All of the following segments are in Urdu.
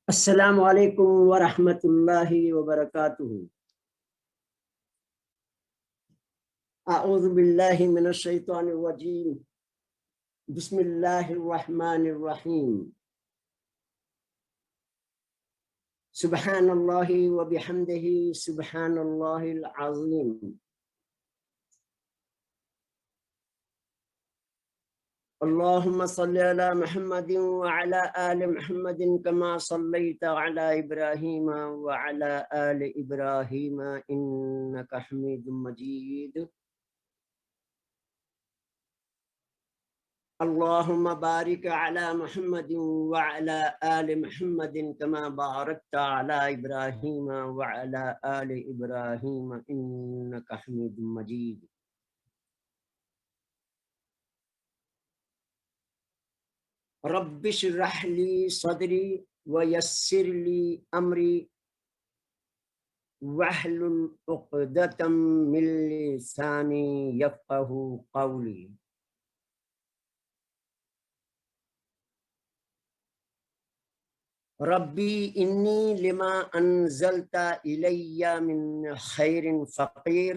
السلام علیکم ورحمۃ اللہ وبرکاتہ۔ اعوذ باللہ من الشیطان الرجیم، بسم اللہ الرحمن الرحیم۔ سبحان اللہ وبحمدہ، سبحان اللہ العظیم۔ اللهم صل على محمد وعلى آل محمد كما صليت على إبراهيم وعلى آل إبراهيم إنك حميد مجيد۔ اللهم بارك على محمد وعلى آل محمد كما باركت على إبراهيم وعلى آل إبراهيم إنك حميد مجيد۔ رب اشرح لي صدري ويسر لي أمري واحلل عقدة من لساني يفقهوا قولي۔ ربی انی لما انزلت الی من خیر فقیر،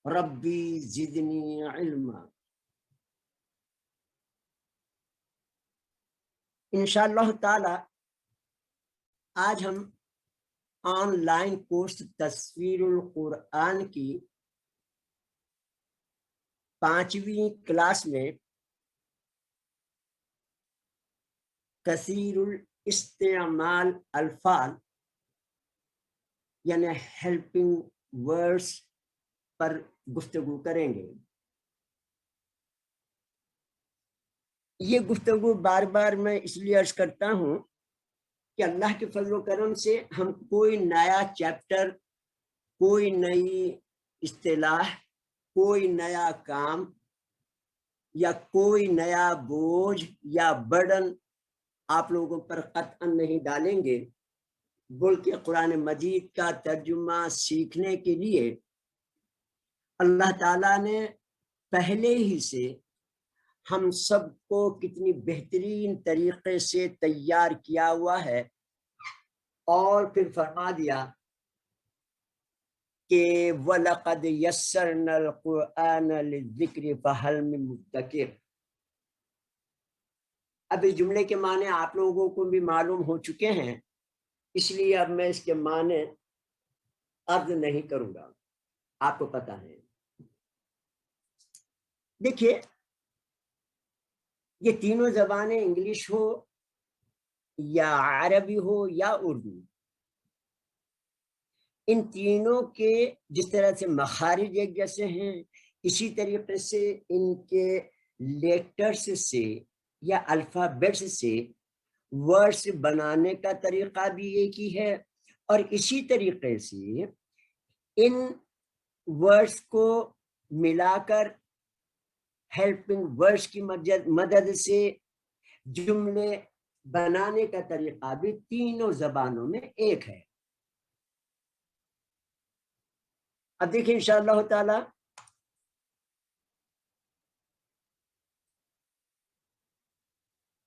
ربی زدنی علما۔ انشاءاللہ تعالی آج ہم آن لائن کورس تصویر القرآن کی 5ویں کلاس میں کثیر الاستعمال الفاظ یعنی ہیلپنگ ورڈز پر گفتگو کریں گے۔ یہ گفتگو بار بار میں اس لیے عرض کرتا ہوں کہ اللہ کے فضل و کرم سے ہم کوئی نیا چیپٹر، کوئی نئی اصطلاح، کوئی نیا کام یا کوئی نیا بوجھ یا برڈن آپ لوگوں پر قطعا نہیں ڈالیں گے، بلکہ قرآن مجید کا ترجمہ سیکھنے کے لیے اللہ تعالیٰ نے پہلے ہی سے ہم سب کو کتنی بہترین طریقے سے تیار کیا ہوا ہے، اور پھر فرما دیا کہ وَلَقَدْ يَسَّرْنَا الْقُرْآنَ لِلذِّكْرِ فَهَلْ مِن مُدَّكِرٍ۔ اب اس جملے کے معنی آپ لوگوں کو بھی معلوم ہو چکے ہیں، اس لیے اب میں اس کے معنی عرض نہیں کروں گا، آپ کو پتہ ہے۔ دیکھیے، یہ تینوں زبانیں انگلش ہو یا عربی ہو یا اردو، ان تینوں کے جس طرح سے مخارج ایک جیسے ہیں، اسی طریقے سے ان کے لیٹرز سے یا الفابیٹس سے ورڈز بنانے کا طریقہ بھی ایک ہی ہے، اور اسی طریقے سے ان ورڈز کو ملا کر ہیلپنگ ورڈز کی مدد سے جملے بنانے کا طریقہ بھی تینوں زبانوں میں ایک ہے۔ اب دیکھیں انشاءاللہ تعالی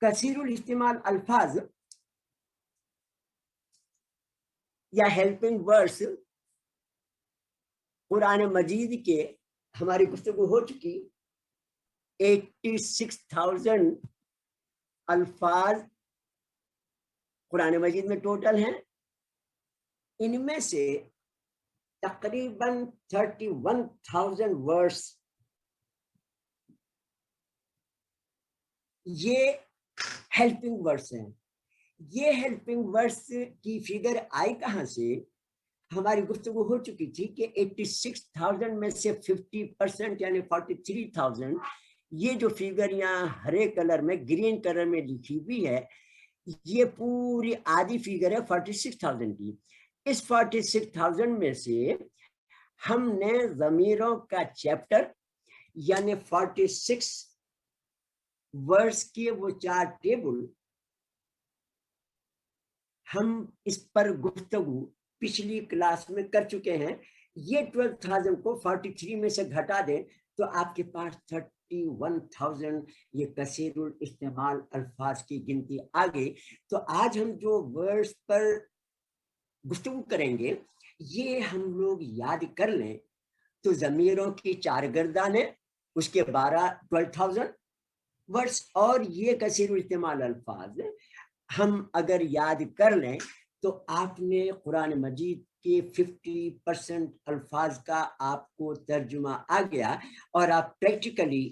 کثیر الاستعمال الفاظ یا ہیلپنگ ورڈز قرآن مجید کے ہماری گفتگو ہو چکی 86,000 الفاظ قرآن مجید میں ٹوٹل ہیں۔ ان میں سے تقریباً 31,000 ورڈز یہ ہیلپنگ ورڈز ہیں۔ یہ ہیلپنگ ورڈز کی فگر آئی کہاں سے؟ ہماری گفتگو ہو چکی تھی کہ 86,000 میں سے 50% یعنی 43,000، یہ جو فگر یہاں ہرے کلر میں گرین کلر میں لکھی ہوئی ہے، یہ پوری آدھی فگر ہے 46,000 کی۔ اس 46,000 میں سے ہم نے ضمیروں کا چیپٹر یعنی 46 ورڈز کے وہ 4 ٹیبل، ہم اس پر گفتگو پچھلی کلاس میں کر چکے ہیں۔ یہ 12,000 کو 43 میں سے گھٹا دیں تو آپ کے پاس 51,000 یہ کثیر الاستعمال الفاظ کی گنتی آ گئی. تو آج ہم جو ورڈز پر گفتگو کریں گے یہ ہم لوگ یاد کر لیں تو ضمیروں کی 4 گردانیں، اس کے 12,000 ورڈز، اور یہ کثیر الاستعمال الفاظ ہم اگر یاد کر لیں تو آپ نے قرآن مجید کے 50% الفاظ کا آپ کو ترجمہ آ گیا، اور آپ پریکٹیکلی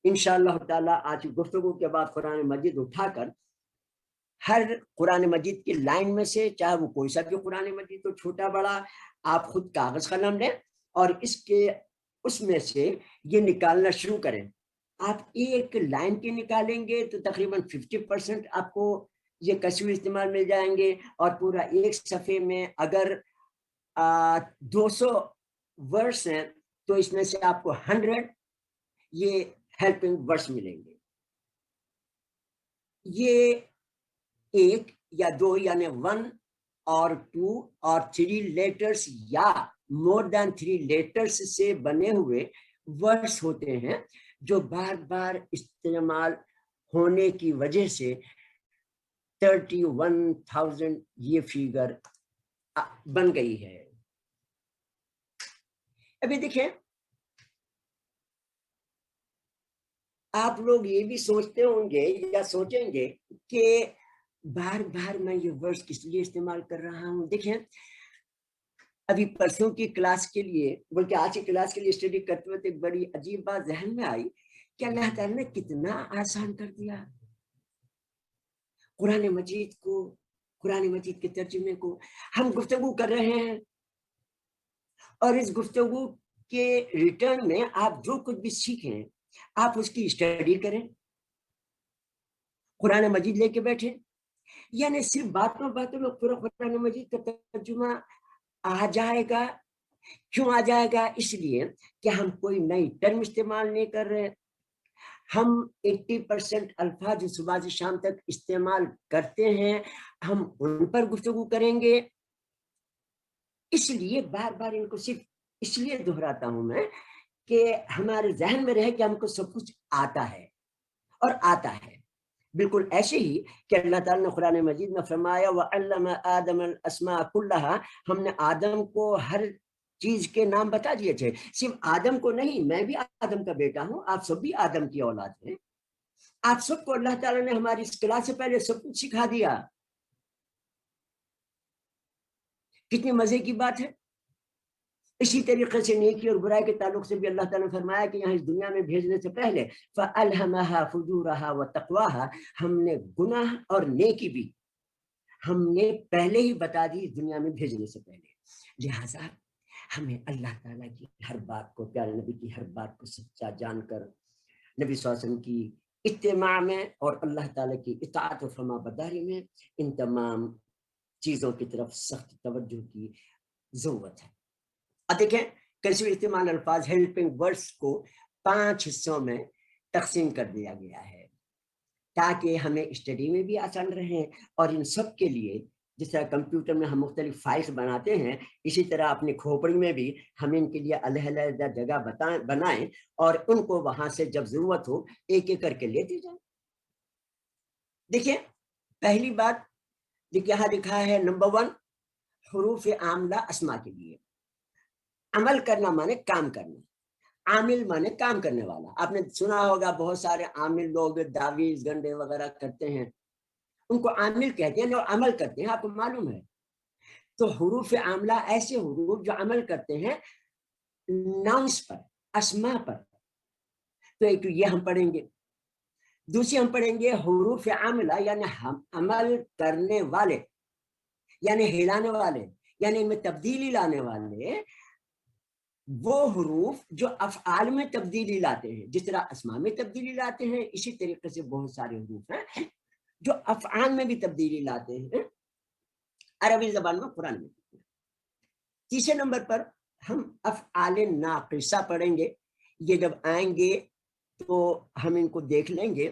انشاءاللہ تعالیٰ آج گفتگو کے بعد قرآن مجید اٹھا کر ہر قرآن مجید کی لائن میں سے، چاہے وہ کوئی سا بھی قرآن مجید تو چھوٹا بڑا، آپ خود کاغذ قلم لیں اور اس میں سے یہ نکالنا شروع کریں. آپ ایک لائن کے نکالیں گے تو تقریباً 50% آپ کو یہ کثیر استعمال مل جائیں گے، اور پورا ایک صفحے میں اگر 200 ورڈس ہیں تو اس میں سے آپ کو 100 یہ ہیلپنگ ورڈس ملیں گے. یہ 1 یا 2 یعنی 1 اور 2 اور 3 لیٹرز یا مور دین 3 لیٹرز سے بنے ہوئے ورڈس ہوتے ہیں جو بار بار استعمال ہونے کی وجہ سے 31,000 یہ فیگر بن گئی ہے. ابھی دیکھیں آپ لوگ یہ بھی سوچتے ہوں گے یا سوچیں گے کہ بار بار میں یہ ورڈز کس لیے استعمال کر رہا ہوں. دیکھیں ابھی پرسوں کی کلاس کے لیے بلکہ آج کی کلاس کے لیے اسٹڈی کرتے ہوئے ایک بڑی عجیب بات ذہن میں آئی کہ اللہ تعالیٰ نے کتنا آسان کر دیا قرآن مجید کو، قرآن مجید کے ترجمے کو. ہم گفتگو کر رہے ہیں اور اس گفتگو کے ریٹرن میں آپ جو کچھ بھی سیکھیں آپ اس کی اسٹڈی کریں، قرآن مجید لے کے بیٹھیں. یعنی صرف باتوں میں پورا قرآن مجید کا ترجمہ آ جائے گا. کیوں آ جائے گا؟ اس لیے کہ ہم کوئی نئی ٹرم استعمال نہیں کر رہے. ہم 80% الفاظ جو صبح سے شام تک استعمال کرتے ہیں ہم ان پر گفتگو کریں گے. اس لیے بار بار ان کو صرف اس لیے دہراتا ہوں میں کہ ہمارے ذہن میں رہے کہ ہم کو سب کچھ آتا ہے اور آتا ہے. بالکل ایسے ہی کہ اللہ تعالیٰ نے قرآن مجید میں فرمایا وَعَلَّمَ آدَمَ الْأَسْمَاءَ كُلَّهَا، ہم نے آدم کو ہر چیز کے نام بتا دیے تھے. صرف آدم کو نہیں، میں بھی آدم کا بیٹا ہوں، آپ سب بھی آدم کی اولاد ہیں. آپ سب کو اللہ تعالیٰ نے ہماری اس کلاس سے پہلے سب کچھ سکھا دیا. کتنی مزے کی بات ہے. اسی طریقے سے نیکی اور برائی کے تعلق سے بھی اللہ تعالیٰ نے فرمایا کہ یہاں اس دنیا میں بھیجنے سے پہلے فَأَلْهَمَهَا فُجُورَهَا وَتَقْوَاهَا، ہم نے گناہ اور نیکی بھی ہم نے پہلے ہی بتا دی دنیا میں بھیجنے سے پہلے. لہٰذا ہمیں اللہ تعالیٰ کی ہر بات کو، پیارے نبی کی ہر بات کو سچا جان کر نبی صلی اللہ علیہ وسلم کی اتباع میں اور اللہ تعالیٰ کی اطاعت و فرما برداری میں ان تمام چیزوں کی طرف سخت توجہ کی ضرورت ہے. اب دیکھیں کثیر استعمال الفاظ ہیلپنگ ورڈز کو 5 حصوں میں تقسیم کر دیا گیا ہے تاکہ ہمیں اسٹڈی میں بھی آسان رہیں، اور ان سب کے لیے جس طرح کمپیوٹر میں ہم مختلف فائلز بناتے ہیں اسی طرح اپنی کھوپڑی میں بھی ہم ان کے لیے علیحدہ جگہ بنائیں اور ان کو وہاں سے جب ضرورت ہو ایک ایک کر کے لیتے جائیں. دیکھیں پہلی بات یہاں لکھا ہے نمبر 1 حروف عاملہ اسما کے لیے. عمل کرنا مانے کام کرنا، عامل مانے کام کرنے والا. آپ نے سنا ہوگا بہت سارے عامل لوگ دعویز گنڈے وغیرہ کرتے ہیں، ان کو عامل کہتے ہیں اور عمل کرتے ہیں، آپ کو معلوم ہے. تو حروف عاملہ ایسے حروف جو عمل کرتے ہیں ناؤنس پر، اسما پر. تو ایک یہ ہم پڑھیں گے. دوسری ہم پڑھیں گے حروف عاملہ یعنی عمل کرنے والے، یعنی ہلانے والے، یعنی ان میں تبدیلی لانے والے وہ حروف جو افعال میں تبدیلی لاتے ہیں. جس طرح اسما میں تبدیلی لاتے ہیں اسی طریقے سے بہت سارے حروف ہیں جو افعال میں بھی تبدیلی لاتے ہیں عربی زبان میں، قرآن میں. تیسرے نمبر پر ہم افعال ناقصہ پڑھیں گے. یہ جب آئیں گے تو ہم ان کو دیکھ لیں گے.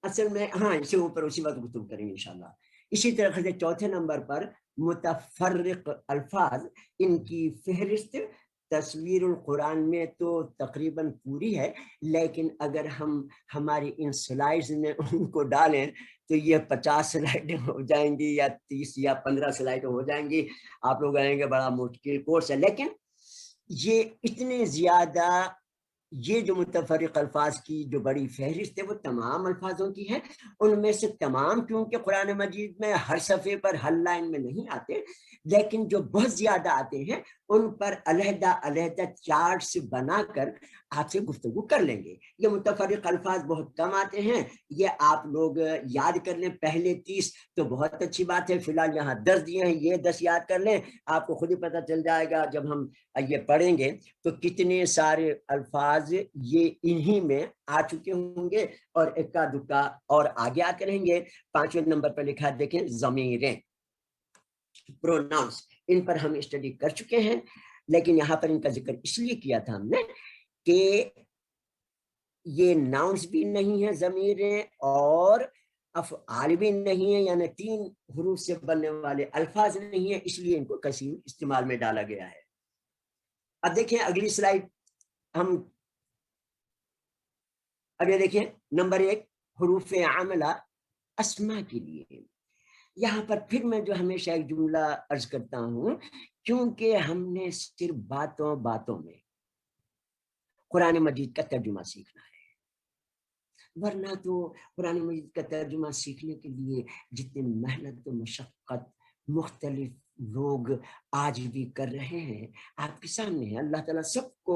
اصل میں ہاں اسے اوپر اسی وقت گفتگو کریں گے انشاءاللہ. اسی طرح سے چوتھے نمبر پر متفرق الفاظ، ان کی فہرست تصویر القرآن میں تو تقریباً پوری ہے، لیکن اگر ہم ہماری ان سلائڈز میں ان کو ڈالیں تو یہ 50 سلائڈیں ہو جائیں گی یا 30 یا 15 سلائڈیں ہو جائیں گی. آپ لوگ آئیں گے بڑا مشکل کورس ہے، لیکن یہ اتنے زیادہ، یہ جو متفرق الفاظ کی جو بڑی فہرست ہے وہ تمام الفاظوں کی ہے. ان میں سے تمام کیونکہ قرآن مجید میں ہر صفحے پر ہر لائن میں نہیں آتے، لیکن جو بہت زیادہ آتے ہیں ان پر علیحدہ علیحدہ چارٹس بنا کر آپ سے گفتگو کر لیں گے. یہ متفرق الفاظ بہت کم آتے ہیں، یہ آپ لوگ یاد کر لیں. پہلے 30 تو بہت اچھی بات ہے، فی الحال یہاں 10 دیے ہیں، یہ 10 یاد کر لیں. آپ کو خود ہی پتہ چل جائے گا جب ہم یہ پڑھیں گے تو کتنے سارے الفاظ یہ انہی میں آ چکے ہوں گے، اور اکا دکا اور آگے آ کر رہیں گے. 5ویں نمبر پر لکھا ہے، دیکھیں، ضمیریں، پروناؤنس، ان پر ہم اسٹڈی کر چکے ہیں، لیکن یہاں پر ان کا ذکر اس لیے کیا تھا ہم نے کہ یہ ناؤنس بھی نہیں ہے ضمیریں، اور افعال بھی نہیں ہے، یعنی 3 حروف سے بننے والے الفاظ نہیں ہیں، اس لیے ان کو کثیر استعمال میں ڈالا گیا ہے. اب دیکھیں اگلی سلائیڈ، ہم اب یہ دیکھیں نمبر 1 حروف عاملہ اسما کے لیے. یہاں پر پھر میں جو ہمیشہ ایک جملہ عرض کرتا ہوں، کیونکہ ہم نے صرف باتوں باتوں میں قرآن مجید کا ترجمہ سیکھنا ہے، ورنہ تو قرآن مجید کا ترجمہ سیکھنے کے لیے جتنی محنت و مشقت مختلف لوگ آج بھی کر رہے ہیں آپ کے سامنے ہے. اللہ تعالیٰ سب کو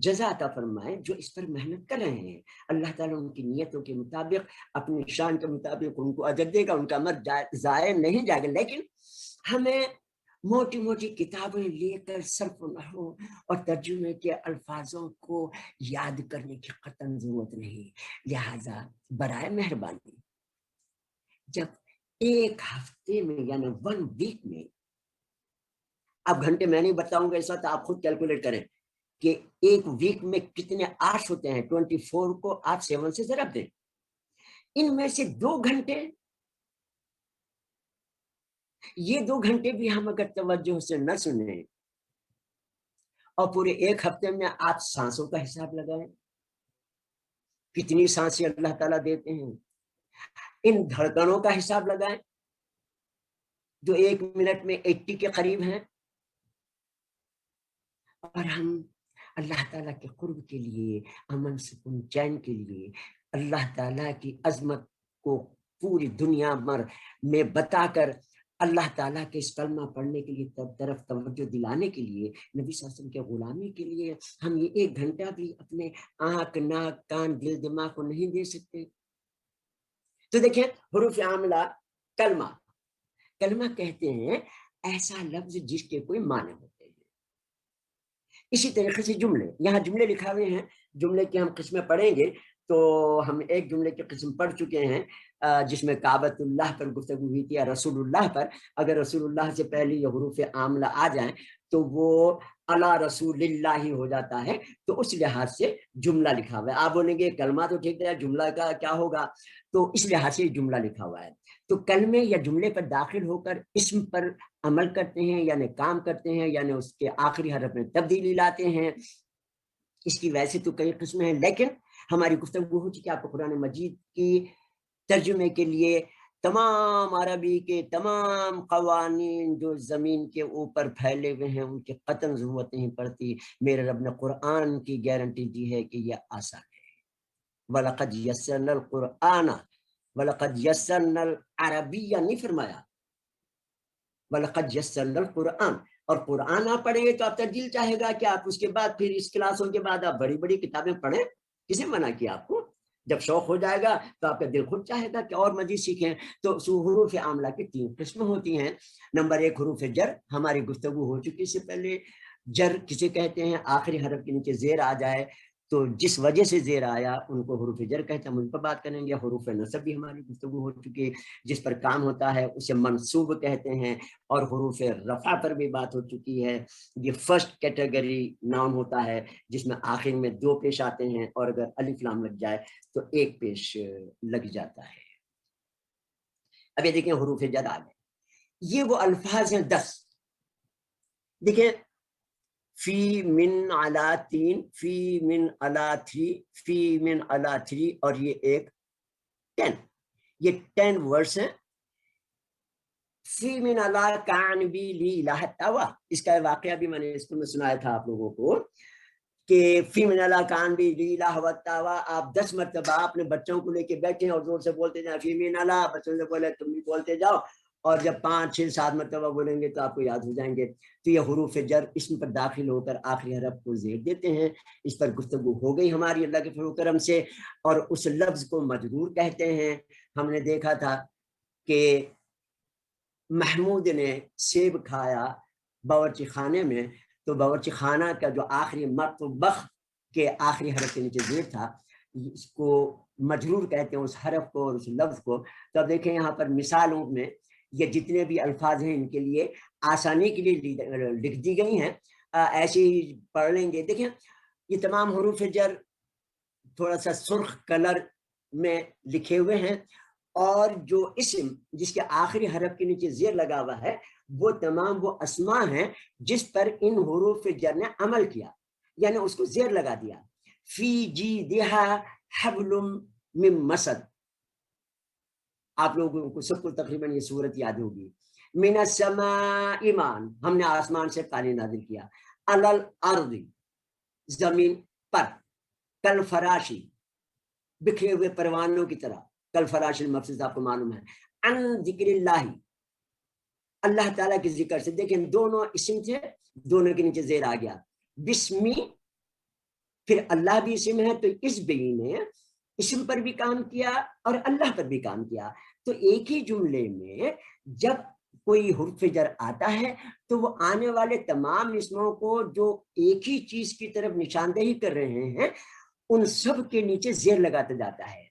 جزا عطا فرمائے جو اس پر محنت کر رہے ہیں. اللہ تعالیٰ ان کی نیتوں کے مطابق، اپنی شان کے مطابق ان کو اجر دے گا، ان کا عمر ضائع نہیں جائے گا. لیکن ہمیں موٹی موٹی کتابیں لے کر صرف نحو اور ترجمے کے الفاظوں کو یاد کرنے کی قطعاً ضرورت نہیں. لہذا برائے مہربانی جب ایک ہفتے میں یعنی 1 ویک میں، اب گھنٹے میں نہیں بتاؤں گا اس وقت، آپ خود کیلکولیٹ کریں کہ ایک ویک میں کتنے آرٹس ہوتے ہیں. 24 کو آپ 7 سے ضرب دیں، ان میں سے 2 گھنٹے، یہ 2 گھنٹے بھی ہم اگر توجہ سے نہ سنیں اور پورے ایک ہفتے میں آپ سانسوں کا حساب لگائیں، کتنی سانسیں اللہ تعالیٰ دیتے ہیں، ان دھڑکنوں کا حساب لگائیں جو 1 منٹ میں 80 کے قریب ہیں، اور ہم اللہ تعالیٰ کے قرب کے لیے، امن سکون چین کے لیے، اللہ تعالیٰ کی عظمت کو پوری دنیا بھر میں بتا کر اللہ تعالیٰ کے اس کلمہ پڑھنے کے لیے طرف توجہ دلانے کے لیے، نبی صلی اللہ علیہ وسلم کے غلامی کے لیے ہم یہ 1 گھنٹہ بھی اپنے آنکھ ناک کان دل دماغ کو نہیں دے سکتے. تو دیکھیں حروف عاملہ، کلمہ، کلمہ کہتے ہیں ایسا لفظ جس کے کوئی معنی ہوتے ہیں. اسی طریقے سے جملے، یہاں جملے لکھا ہوئے ہیں، جملے کی ہم قسمیں پڑھیں گے تو ہم ایک جملے کی قسم پڑھ چکے ہیں جس میں کعبۃ اللہ پر گفتگو ہوئی تھی، یا رسول اللہ پر. اگر رسول اللہ سے پہلے یہ حروف عاملہ آ جائیں تو وہ علی رسول اللہ ہو جاتا ہے، تو اس لحاظ سے جملہ لکھا ہوا ہے. آپ بولیں گے کلمہ تو ٹھیک ہے، جملہ کا کیا ہوگا؟ تو اس لحاظ سے جملہ لکھا ہوا ہے. تو کلمے یا جملے پر داخل ہو کر اسم پر عمل کرتے ہیں، یعنی کام کرتے ہیں، یعنی اس کے آخری حرف میں تبدیلی لاتے ہیں. اس کی ویسے تو کئی قسمیں ہیں، لیکن ہماری گفتگو ہو چکی آپ کو قرآن مجید کی ترجمے کے لیے تمام عربی کے تمام قوانین جو زمین کے اوپر پھیلے ہوئے ہیں ان کی قطعاً ضرورت نہیں پڑتی. میرے رب نے قرآن کی گارنٹی دی ہے کہ یہ آسان ہے. وَلَقَدْ يَسَّرْنَا الْقُرْآنَ وَلَقَدْ يَسَّرْنَا الْعَرَبِيَّ نہیں فرمایا، وَلَقَدْ يَسَّرْنَا الْقُرْآنَ. اور قرآن آپ پڑھیں گے تو آپ ترجیل چاہے گا کہ آپ اس کے بعد پھر اس کلاسوں کے بعد آپ بڑی بڑی کتابیں پڑھیں. کسے منع کیا آپ کو؟ جب شوق ہو جائے گا تو آپ کا دل خود چاہے گا کہ اور مزید سیکھیں. تو حروف عاملہ کی 3 قسمیں ہوتی ہیں. نمبر 1 حروف جر، ہماری گفتگو ہو چکی اس سے پہلے. جر کسے کہتے ہیں؟ آخری حرف کے نیچے زیر آ جائے تو جس وجہ سے زیر آیا ان کو حروف جر کہتے ہیں، ہم ان پر بات کریں گے. حروف نصب بھی ہماری گفتگو ہو چکی ہے، جس پر کام ہوتا ہے اسے منصوب کہتے ہیں. اور حروف رفع پر بھی بات ہو چکی ہے. یہ فرسٹ کیٹیگری ناؤن ہوتا ہے جس میں آخر میں 2 پیش آتے ہیں، اور اگر الف لام لگ جائے تو 1 پیش لگ جاتا ہے. اب یہ دیکھیں حروف جر آ گئے. یہ وہ الفاظ ہیں 10. دیکھیں فی من علا 3، فی من علا 3، فی من علا 3، اور یہ ایک 10، یہ 10 ورڈس ہیں. فی من علا کان بی لی الہ توا، اس کا واقعہ بھی میں نے اسکول میں سنایا تھا آپ لوگوں کو کہ فی من علا کان بی لی الہ توا، آپ 10 مرتبہ اپنے بچوں کو لے کے بیٹھے اور زور سے بولتے جائیں فی من علا، بچوں سے بولے تم بھی بولتے جاؤ، اور جب 5 6 7 مرتبہ بولیں گے تو آپ کو یاد ہو جائیں گے. تو یہ حروف جر اسم پر داخل ہو کر آخری حرف کو زیر دیتے ہیں. اس پر گفتگو ہو گئی ہماری اللہ کے فضل و کرم سے. اور اس لفظ کو مجرور کہتے ہیں. ہم نے دیکھا تھا کہ محمود نے سیب کھایا باورچی خانے میں، تو باورچی خانہ کا جو آخری مطبخ کے آخری حرف کے نیچے زیر تھا، اس کو مجرور کہتے ہیں، اس حرف کو اور اس لفظ کو. تو اب دیکھیں یہاں پر مثالوں میں یہ جتنے بھی الفاظ ہیں ان کے لیے آسانی کے لیے لکھ دی گئی ہیں، ایسے ہی پڑھ لیں گے. دیکھیں یہ تمام حروف جر تھوڑا سا سرخ کلر میں لکھے ہوئے ہیں، اور جو اسم جس کے آخری حرف کے نیچے زیر لگا ہوا ہے وہ تمام وہ اسماء ہیں جس پر ان حروف جر نے عمل کیا، یعنی اس کو زیر لگا دیا. فی جیدہا حبل من مسد، آپ لوگوں کو سب کو تقریباً یہ صورت یاد ہوگی. من السماء مان، ہم نے آسمان سے پانی نازل کیا. علی الارض، زمین پر. کل فراشی، بکھرے ہوئے پروانوں کی طرح. کل فراش المبثوث آپ کو معلوم ہے. عن ذکر اللہ، اللہ تعالیٰ کے ذکر سے. دیکھیں دونوں اسم تھے، دونوں کے نیچے زیر آ گیا. بسمی، پھر اللہ بھی اسم ہے تو اس بئی نے اسم پر بھی کام کیا اور اللہ پر بھی کام کیا. تو ایک ہی جملے میں جب کوئی حرف جر آتا ہے تو وہ آنے والے تمام اسموں کو جو ایک ہی چیز کی طرف نشاندہی کر رہے ہیں ان سب کے نیچے زیر لگاتا جاتا ہے.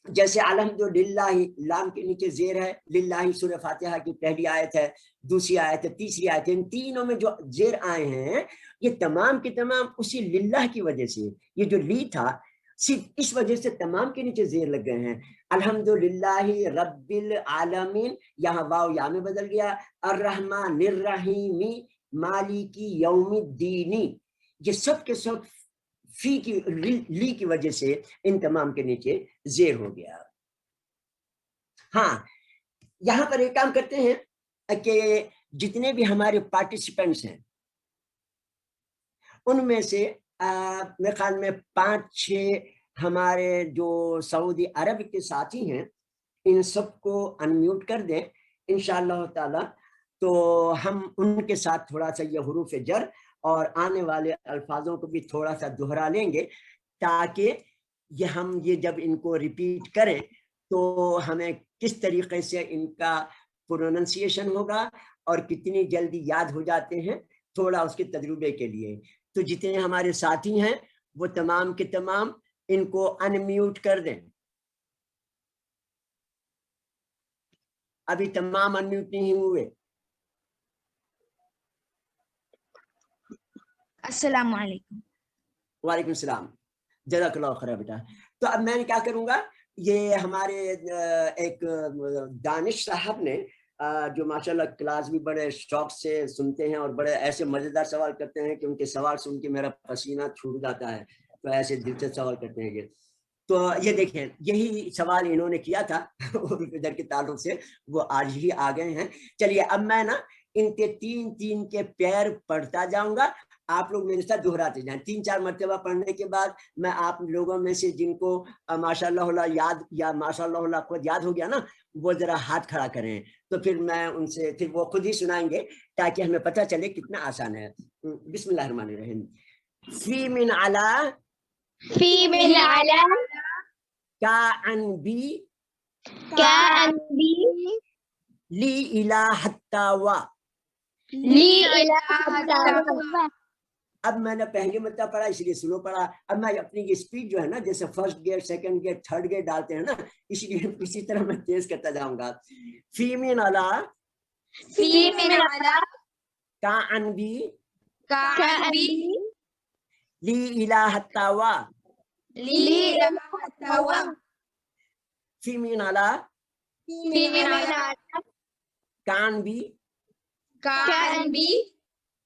جیسے الحمدللہ، لام کے نیچے زیر ہے. للہ سورہ فاتحہ کی پہلی آیت ہے، دوسری آیت ہے، تیسری آیت ہے. ان تینوں میں جو زیر آئے ہیں یہ تمام کے تمام اسی للہ کی وجہ سے. یہ جو لی تھا صرف اس وجہ سے تمام کے نیچے زیر لگ گئے ہیں. الحمدللہ رب العالمین، یہاں واو یا میں بدل گیا. الرحمن الرحیم مالکی یوم الدین، یہ سب کے سب فی کی لی کی وجہ سے ان تمام کے نیچے زیر ہو گیا. ہاں یہاں پر ایک کام کرتے ہیں کہ جتنے بھی ہمارے پارٹیسپینٹس ہیں ان میں سے میرے خیال میں 5 6 ہمارے جو سعودی عرب کے ساتھی ہیں ان سب کو انمیوٹ کر دیں انشاءاللہ تعالی. تو ہم ان کے ساتھ تھوڑا سا یہ حروف جر اور آنے والے الفاظوں کو بھی تھوڑا سا دہرا لیں گے تاکہ یہ جب ان کو ریپیٹ کریں تو ہمیں کس طریقے سے ان کا پروننسیشن ہوگا اور کتنی جلدی یاد ہو جاتے ہیں، تھوڑا اس کے تجربے کے لیے. تو جتنے ہمارے ساتھی ہیں وہ تمام کے تمام ان کو انمیوٹ کر دیں. ابھی تمام انمیوٹ نہیں ہوئے. السلام علیکم. وعلیکم السلام، جزاک اللہ خیر بیٹا. تو اب میں نے کیا کروں گا، یہ ہمارے ایک دانش صاحب نے جو ماشاءاللہ کلاس بھی بڑے شوق سے سنتے ہیں اور بڑے ایسے مزیدار سوال کرتے ہیں کہ ان کے سوال سن کے میرا پسینہ چھوٹ جاتا ہے. تو ایسے دلچسپ سوال کرتے ہیں یہ. تو یہ دیکھیں یہی سوال انہوں نے کیا تھا ادھر کے تعلق سے، وہ آج ہی آ گئے ہیں. چلیے اب میں نا ان کے 3 کے پیر پڑھتا جاؤں گا، آپ لوگ میرے ساتھ دہراتے جائیں. 3 4 مرتبہ پڑھنے کے بعد میں آپ لوگوں میں سے جن کو ماشاء اللہ یاد یا ماشاء اللہ خود یاد ہو گیا نا وہ ذرا ہاتھ کھڑا کریں، تو پھر میں ان سے پھر وہ خود ہی سنائیں گے تاکہ ہمیں پتہ چلے کتنا آسان ہے. بسم اللہ الرحمن الرحیم. فی من علا، فی من علی، کا ان بی، کا ان بی، لی الہ التوا. لی الہ. اب میں نے پہلی مرتبہ پڑھا اس لیے سلو پڑھا. اب میں اپنی یہ اسپیڈ جو ہے نا جیسے first gear second gear third gear ڈالتے ہیں نا اس لیے اسی طرح میں تیز کرتا جاؤں گا. فی من علا، فی من علی، کا ان بی، کا ان بی، لی الہ التوا. لی الہ. فی من علا، فی من علی، کا ان بی، کا ان بی،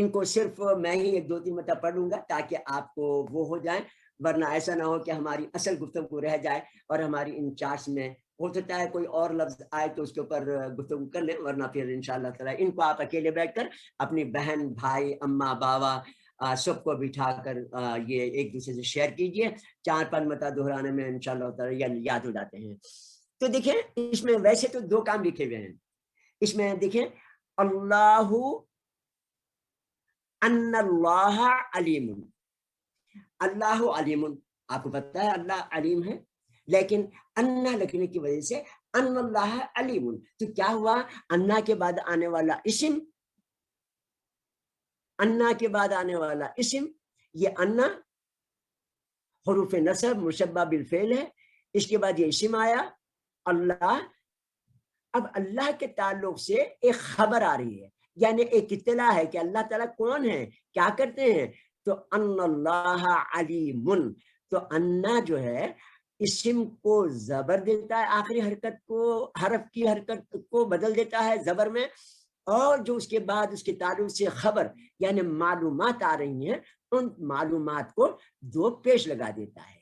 ان کو صرف میں ہی 1-2-3 مرتبہ پڑھ لوں گا تاکہ آپ کو وہ ہو جائیں، ورنہ ایسا نہ ہو کہ ہماری اصل گفتگو رہ جائے اور ہماری ان چارٹس میں ہو سکتا ہے کوئی اور لفظ آئے تو اس کے اوپر گفتگو کر لیں، ورنہ پھر انشاءاللہ تعالیٰ ان کو آپ اکیلے بیٹھ کر اپنی بہن، بھائی، اماں، باوا سب کو بٹھا کر یہ ایک دوسرے سے شیئر کیجئے، 4-5 مرتبہ دہرانے میں انشاءاللہ تعالیٰ یاد ہو جاتے ہیں۔ تو دیکھیں اس میں ویسے تو 2 کام لکھے ہوئے ہیں، اس میں دیکھیں اللہ ان اللہ علیم، اللہ علیم، آپ کو پتہ ہے اللہ علیم ہے، لیکن انا لکھنے کی وجہ سے ان اللہ علیم، تو کیا ہوا، انا کے بعد آنے والا اسم، انا کے بعد آنے والا اسم، یہ انا حروف نصب مشبہ بالفعل ہے، اس کے بعد یہ اسم آیا اللہ، اب اللہ کے تعلق سے ایک خبر آ رہی ہے، یعنی ایک اطلاع ہے کہ اللہ تعالیٰ کون ہے، کیا کرتے ہیں، تو ان اللہ علیم، تو انا جو ہے اسم کو زبر دیتا ہے، آخری حرکت کو، حرف کی حرکت کو بدل دیتا ہے زبر میں، اور جو اس کے بعد اس کے تعلق سے خبر یعنی معلومات آ رہی ہیں ان معلومات کو 2 پیش لگا دیتا ہے،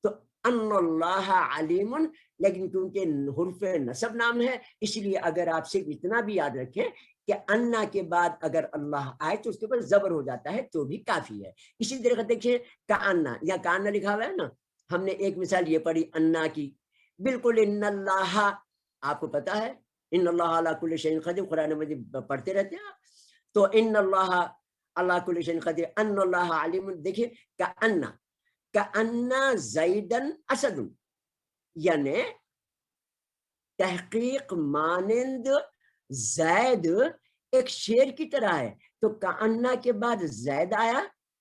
تو ان اللہ علیم، لیکن کیونکہ حرف نصب نام ہے اس لیے اگر آپ صرف اتنا بھی یاد رکھیں کہ انا کے بعد اگر اللہ آئے تو اس کے اوپر زبر ہو جاتا ہے تو بھی کافی ہے۔ اسی طرح دیکھیں کانا، یا کانا لکھا ہوا ہے نا، ہم نے ایک مثال یہ پڑھی انا کی، بالکل ان اللہ، آپ کو پتا ہے ان اللہ علی کل شیء قدیر، قرآن مجید پڑھتے رہتے ہیں آپ، تو ان اللہ علی کل شیء قدیر، ان اللہ علیم، دیکھیں کأن زیدن اسد، یعنی تحقیق مانند زید ایک شیر کی طرح ہے، تو کأن کے بعد زید آیا،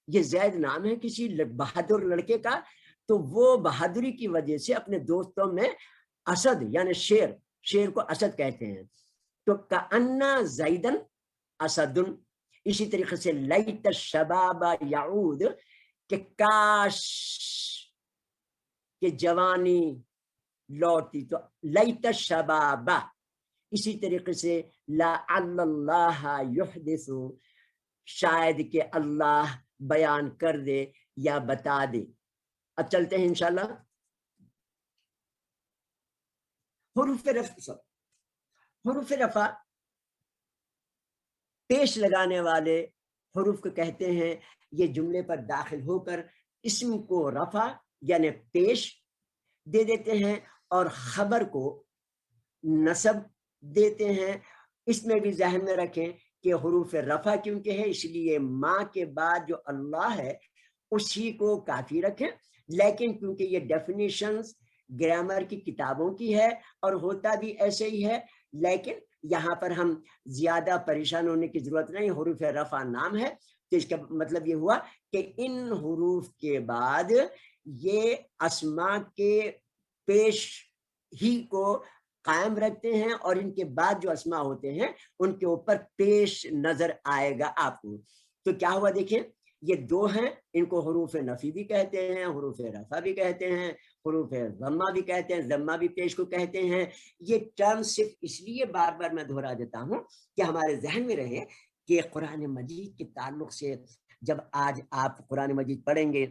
یہ زید نام ہے کسی بہادر لڑکے کا، تو وہ بہادری کی وجہ سے اپنے دوستوں میں اسد یعنی شیر کو اسد کہتے ہیں، تو کأن زیدن اسد، اسی طریقے سے لیت الشباب یعود، کہ کاش کہ جوانی لوٹی، تو لیت الشباب، اسی طریقے سے لعل اللہ یحدث، شاید کہ اللہ بیان کر دے یا بتا دے۔ اب چلتے ہیں انشاءاللہ حروف رفع، حروف رفع پیش لگانے والے حروف کو کہتے ہیں، یہ جملے پر داخل ہو کر اسم کو رفع یعنی پیش دے دیتے ہیں اور خبر کو نصب دیتے ہیں۔ اس میں بھی ذہن میں رکھیں کہ حروف رفع کیونکہ ہے اس لیے ماں کے بعد جو اللہ ہے اسی کو کافی رکھیں، لیکن کیونکہ یہ ڈیفینیشنز گرامر کی کتابوں کی ہے اور ہوتا بھی ایسے ہی ہے، لیکن یہاں پر ہم زیادہ پریشان ہونے کی ضرورت نہیں، حروف رفع نام ہے، تو اس کا مطلب یہ ہوا کہ ان حروف کے بعد یہ اسماء کے پیش ہی کو قائم رکھتے ہیں اور ان کے بعد جو اسماء ہوتے ہیں ان کے اوپر پیش نظر آئے گا آپ کو۔ تو کیا ہوا دیکھیں، یہ 2 ہیں، ان کو حروف نفی بھی کہتے ہیں، حروف رفع بھی کہتے ہیں، حروف ضمہ بھی کہتے ہیں، ضمہ بھی پیش کو کہتے ہیں۔ یہ ٹرم صرف اس لیے بار بار میں دہرا دیتا ہوں کہ ہمارے ذہن میں رہے کہ قرآن مجید کے تعلق سے جب آج آپ قرآن مجید پڑھیں گے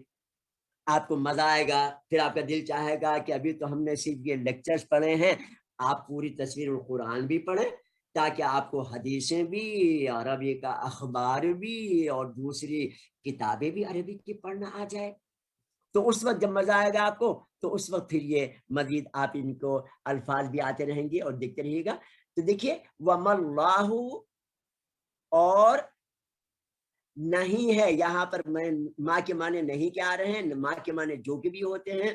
آپ کو مزہ آئے گا، پھر آپ کا دل چاہے گا کہ ابھی تو ہم نے صرف یہ لیکچرز پڑھے ہیں، آپ پوری تصویر القرآن بھی پڑھیں تاکہ آپ کو حدیثیں بھی، عربی کا اخبار بھی اور دوسری کتابیں بھی عربی کی پڑھنا آ جائے، تو اس وقت جب مزہ آئے گا آپ کو تو اس وقت پھر یہ مزید آپ ان کو الفاظ بھی آتے رہیں گے اور دیکھتے رہیے گا۔ تو دیکھیے وَمَا اللَّهُ، اور نہیں ہے، یہاں پر میں ماں کے معنی نہیں کیا آ رہے ہیں، ماں کے معنی جو کہ بھی ہوتے ہیں،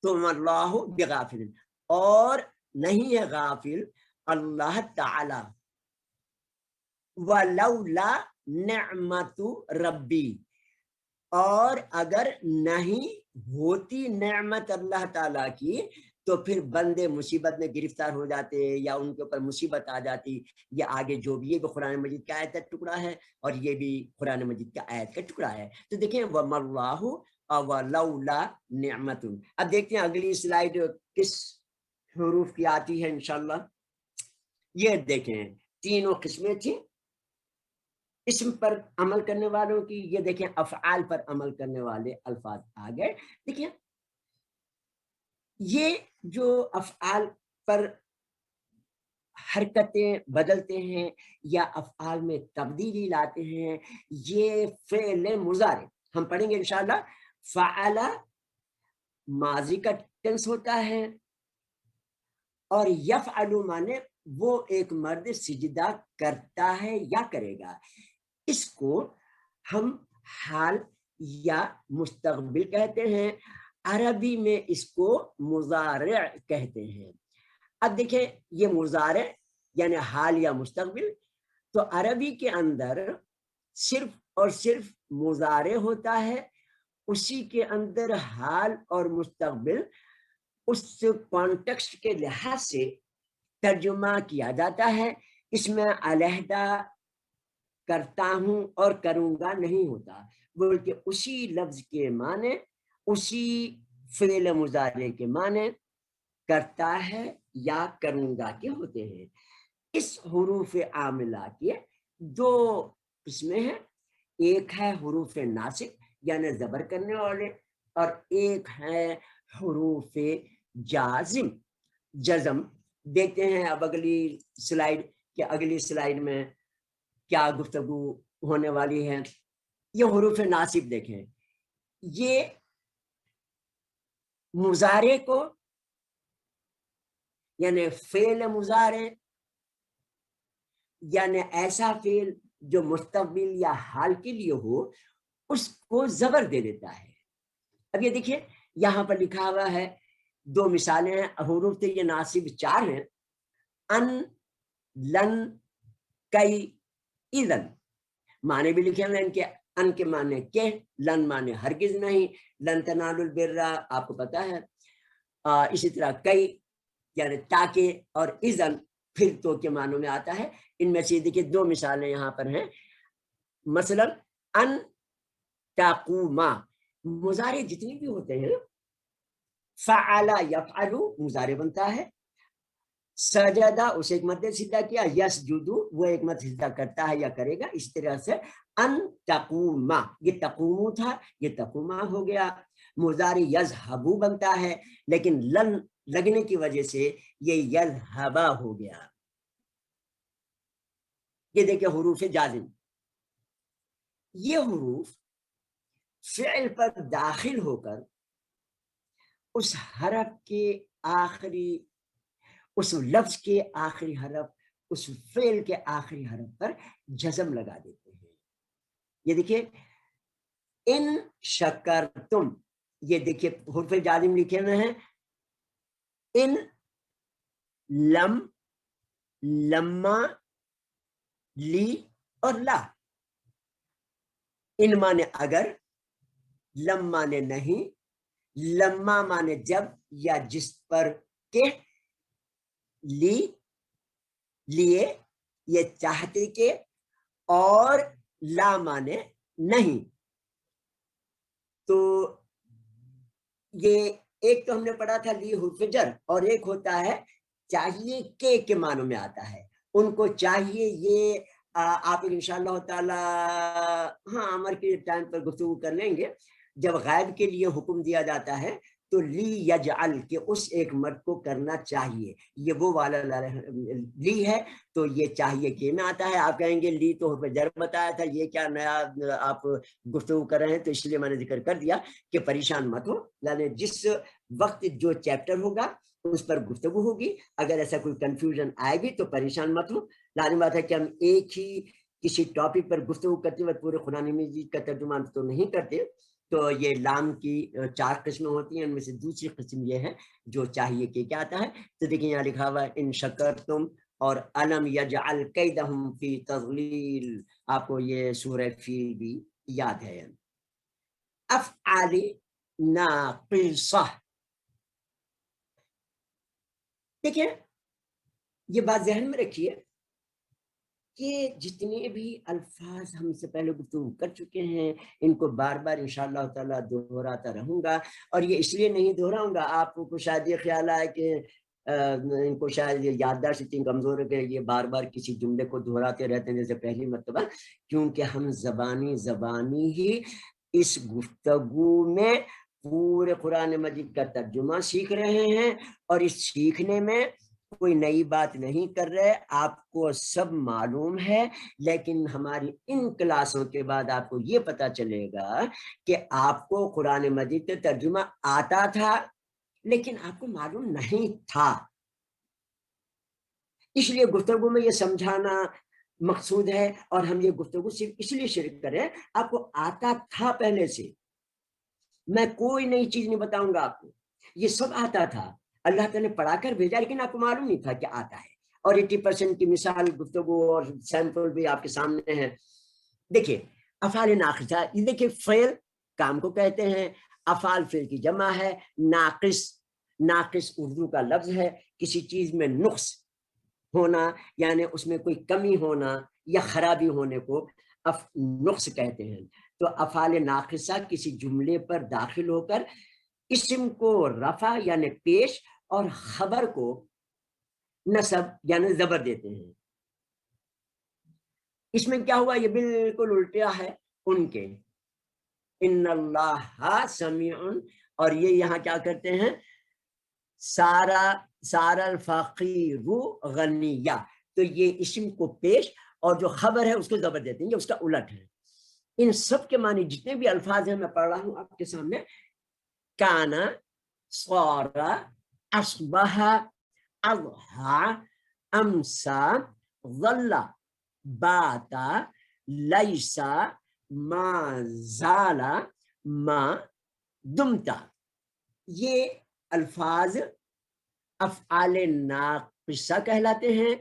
تو اللہ بغافل، اور نہیں ہے غافل اللہ تعالی، ولولا نعمت ربی، اور اگر نہیں ہوتی نعمت اللہ تعالیٰ کی تو پھر بندے مصیبت میں گرفتار ہو جاتے یا ان کے اوپر مصیبت آ جاتی۔ یہ آگے جو بھی یہ بھی قرآن مجید کا آیت کا ٹکڑا ہے اور یہ بھی قرآن مجید کا آیت کا ٹکڑا ہے۔ تو دیکھیں وَمَا اللَّهُ وَلَوْلَا نِعْمَةٌ۔ اب دیکھتے ہیں اگلی سلائیڈ کس حروف کی آتی ہے انشاءاللہ۔ یہ دیکھیں تینوں قسمیں تھیں، اسم پر عمل کرنے والوں کی، یہ دیکھیں افعال پر عمل کرنے والے الفاظ آ گئے. دیکھیں یہ جو افعال پر حرکتیں بدلتے ہیں یا افعال میں تبدیلی لاتے ہیں، یہ فعل مضارع ہم پڑھیں گے انشاءاللہ. فعل ماضی کا ٹینس ہوتا ہے، اور یفعل مانے وہ ایک مرد سجدہ کرتا ہے یا کرے گا. اس کو ہم حال یا مستقبل کہتے ہیں، عربی میں اس کو مضارع کہتے ہیں. اب دیکھیں یہ مضارع یعنی حال یا مستقبل، تو عربی کے اندر صرف اور صرف مضارع ہوتا ہے، اسی کے اندر حال اور مستقبل اس کانٹیکسٹ کے لحاظ سے ترجمہ کیا جاتا ہے. اس میں علیحدہ کرتا ہوں اور کروں گا نہیں ہوتا، بلکہ اسی لفظ کے معنی، اسی فعل مضارع کے معنی کرتا ہے یا کروں گا کے ہوتے ہیں. اس حروف عاملہ کے دو قسمیں ہیں، ایک ہے حروف ناسب یعنی زبر کرنے والے، اور ایک ہے حروف جازم جزم. دیکھتے ہیں اب اگلی سلائیڈ کہ اگلی سلائیڈ میں کیا گفتگو ہونے والی ہے. یہ حروف ناسب دیکھیں، یہ مضارع کو یعنی فعل مضارع یعنی ایسا فعل جو مستقبل یا حال کے لیے ہو اس کو زبر دے دیتا ہے. اب یہ دیکھیے یہاں پر لکھا ہوا ہے دو مثالیں ہیں، حروف یہ ناسب 4 ہیں، ان، لن، کئی، اذن. معنی بھی لکھے ہوئے ان کے، ان کے معنی کہ، لن معنی ہرگز نہیں، لن تنالوا البر آپ کو پتا ہے. اسی طرح کئی یعنی تاکہ، اور اذن پھر تو کے معنوں میں آتا ہے. ان میں سے دیکھیے 2 مثالیں یہاں پر ہیں. مثلا ان تقوما، مضارع جتنے بھی ہوتے ہیں فعل یفعل مضارع بنتا ہے، سجدہ اسے ایک مد سجدہ کیا، یسجد وہ ایک مد سجدہ کرتا ہے یا کرے گا. اس طرح سے ان تقوما یہ تقومو تھا، یہ تقوما ہو گیا. مضارع یذهبو بنتا ہے، لیکن لن لگنے کی وجہ سے یہ یذهبا ہو گیا. یہ دیکھیں حروف جازم، یہ حروف فعل پر داخل ہو کر اس حرف کے آخری، اس لفظ کے آخری حرف، اس فعل کے آخری حرف پر جزم لگا دیتے ہیں. یہ دیکھیے ان شکرتم، یہ دیکھیے حروف جازم لکھے ہوئے ہیں، ان، لم، لما، لی اور لا. ان مانے اگر، لم مانے نہیں، لما مانے جب یا جس پر کہ، لی لیے یہ چاہتے کہ، اور لا مانے نہیں. تو یہ ایک تو ہم نے پڑھا تھا لی حرف جر، اور ایک ہوتا ہے چاہیے کے معنوں میں آتا ہے. ان کو چاہیے یہ آپ انشاءاللہ تعالی ہاں امر کے ٹائم پر گفتگو کر لیں گے. جب غائب کے لیے حکم دیا جاتا ہے تو لی یجعل کے اس ایک مرد کو کرنا چاہیے، یہ وہ والا لی ہے تو یہ چاہیے کہ میں آتا ہے. آپ کہیں گے لی تو حرف جر بتایا تھا، یہ کیا نیا آپ گفتگو کر رہے ہیں؟ تو اس لیے میں نے ذکر کر دیا کہ پریشان مت ہو، یعنی جس وقت جو چیپٹر ہوگا اس پر گفتگو ہوگی. اگر ایسا کوئی کنفیوژن آئے گی تو پریشان مت ہو. لازم بات ہے کہ ہم ایک ہی کسی ٹاپک پر گفتگو کرتے وقت پورے قرآن مجید کا ترجمہ تو نہیں کرتے. تو یہ لام کی 4 قسمیں ہوتی ہیں، ان میں سے دوسری قسم یہ ہے جو چاہیے کہ کیا آتا ہے. تو دیکھیں یہاں لکھا ہوا ان شکرتم اور علم یجعل کیدہم فی تضلیل، آپ کو یہ سورہ فیل بھی یاد ہے. افعال ناقصہ، دیکھیں یہ بات ذہن میں رکھیے کہ جتنے بھی الفاظ ہم سے پہلے گفتگو کر چکے ہیں ان کو بار بار انشاءاللہ تعالیٰ دہراتا رہوں گا. اور یہ اس لیے نہیں دہراؤں گا آپ کو شاید یہ خیال آئے کہ ان کو شاید یادداشت اتنی کمزور ہے کہ یہ بار بار کسی جملے کو دہراتے رہتے ہیں جیسے پہلی مرتبہ، کیونکہ ہم زبانی ہی اس گفتگو میں پورے قرآن مجید کا ترجمہ سیکھ رہے ہیں، اور اس سیکھنے میں کوئی نئی بات نہیں کر رہے، آپ کو سب معلوم ہے، لیکن ہماری ان کلاسوں کے بعد آپ کو یہ پتا چلے گا کہ آپ کو قرآن مجید کا ترجمہ آتا تھا لیکن آپ کو معلوم نہیں تھا۔ اس لیے گفتگو میں یہ سمجھانا مقصود ہے، اور ہم یہ گفتگو صرف اس لیے شرک کریں، آپ کو آتا تھا پہلے سے، میں کوئی نئی چیز نہیں بتاؤں گا آپ کو، یہ سب آتا تھا، اللہ تعالیٰ نے پڑھا کر بھیجا لیکن آپ کو معلوم نہیں تھا کہ آتا ہے۔ اور 80% کی مثال گفتگو اور سیمپل بھی آپ کے سامنے ہے۔ دیکھیے افعال ناقصہ، یہ دیکھیے فعل کام کو کہتے ہیں، افعال فعل کی جمع ہے، ناقص اردو کا لفظ ہے، کسی چیز میں نقص ہونا یعنی اس میں کوئی کمی ہونا یا خرابی ہونے کو نقص کہتے ہیں۔ تو افعال ناقصہ کسی جملے پر داخل ہو کر اسم کو رفع یعنی پیش اور خبر کو نصب یعنی زبر دیتے ہیں۔ اس میں کیا ہوا، یہ بالکل الٹا ہے ان کے، ان اللہ سمیع، اور یہ یہاں کیا کرتے ہیں، سارا الفقیر غنیہ، تو یہ اسم کو پیش اور جو خبر ہے اس کو زبر دیتے ہیں، یہ اس کا الٹ ہے۔ ان سب کے معنی جتنے بھی الفاظ ہیں میں پڑھ رہا ہوں آپ کے سامنے، کانا، صارا، اصبح، اضحا، امسا، ظل، باتا، لیسا، ما زال، ما دمتا، یہ الفاظ افعال ناقصہ کہلاتے ہیں۔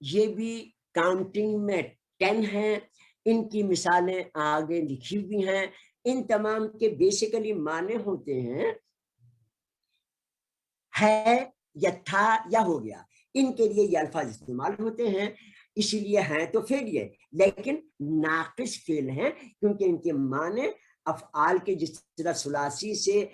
یہ بھی کاؤنٹنگ میں 10 ہیں، ان کی مثالیں آگے لکھی ہوئی ہیں۔ ان تمام کے بیسیکلی معنی ہوتے ہیں ہے یا تھا یا ہو گیا، ان کے لیے یہ الفاظ استعمال ہوتے ہیں، اسی لیے ہیں تو فعل یہ، لیکن ناقص فعل ہیں کیونکہ ان کے معنی افعال کے جس طرح ثلاثی سے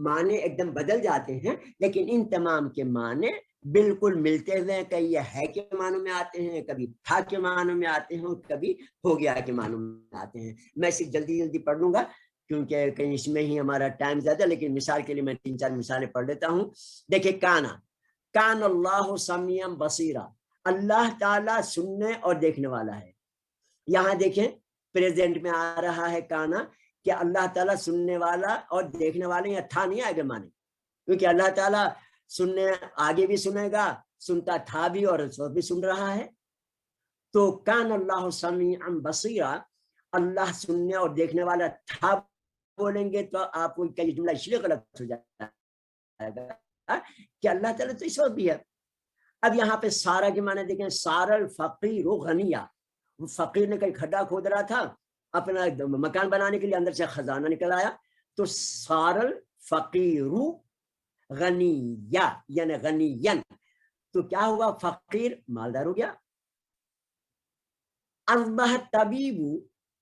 معنی ایک دم بدل جاتے ہیں، لیکن ان تمام کے معنی بالکل ملتے ہوئے ہیں، کہیں یہ ہے کے معنوں میں آتے ہیں، کبھی تھا کے معنوں میں آتے ہیں، کبھی ہو گیا کے معنوں میں آتے ہیں۔ میں اسے جلدی پڑھ لوں گا کیونکہ کہیں اس میں ہی ہمارا ٹائم زیادہ، لیکن مثال کے لیے میں 3-4 مثالیں پڑھ لیتا ہوں۔ دیکھیں کان اللہ سمیعا بصیرا، اللہ تعالیٰ سننے اور دیکھنے والا ہے۔ یہاں دیکھیں پریزنٹ میں آ رہا ہے کانا کہ اللہ تعالیٰ سننے والا اور دیکھنے والے، یا تھا نہیں آگے مانے، کیونکہ اللہ تعالیٰ سننے آگے بھی سنے گا، سنتا تھا بھی اور اس وقت بھی سن رہا ہے۔ تو کان اللہ سمیعا بصیرا، اللہ سننے اور دیکھنے والا تھا بولیں گے تو آپ کو یہ جملہ اس لیے غلط ہو جائے گا کہ اللہ تعالیٰ تو اس وقت بھی ہے۔ اب یہاں پہ سارا کے معنی دیکھیں، سارا الفقیر غنیہ، وہ فقیر نے کہیں کھڈا کھود رہا تھا اپنا مکان بنانے کے لیے، اندر سے خزانہ نکل آیا، تو سارا الفقیر غنیہ یعنی غنیین، تو کیا ہوا، فقیر مالدار ہو گیا۔ اصبح طبیب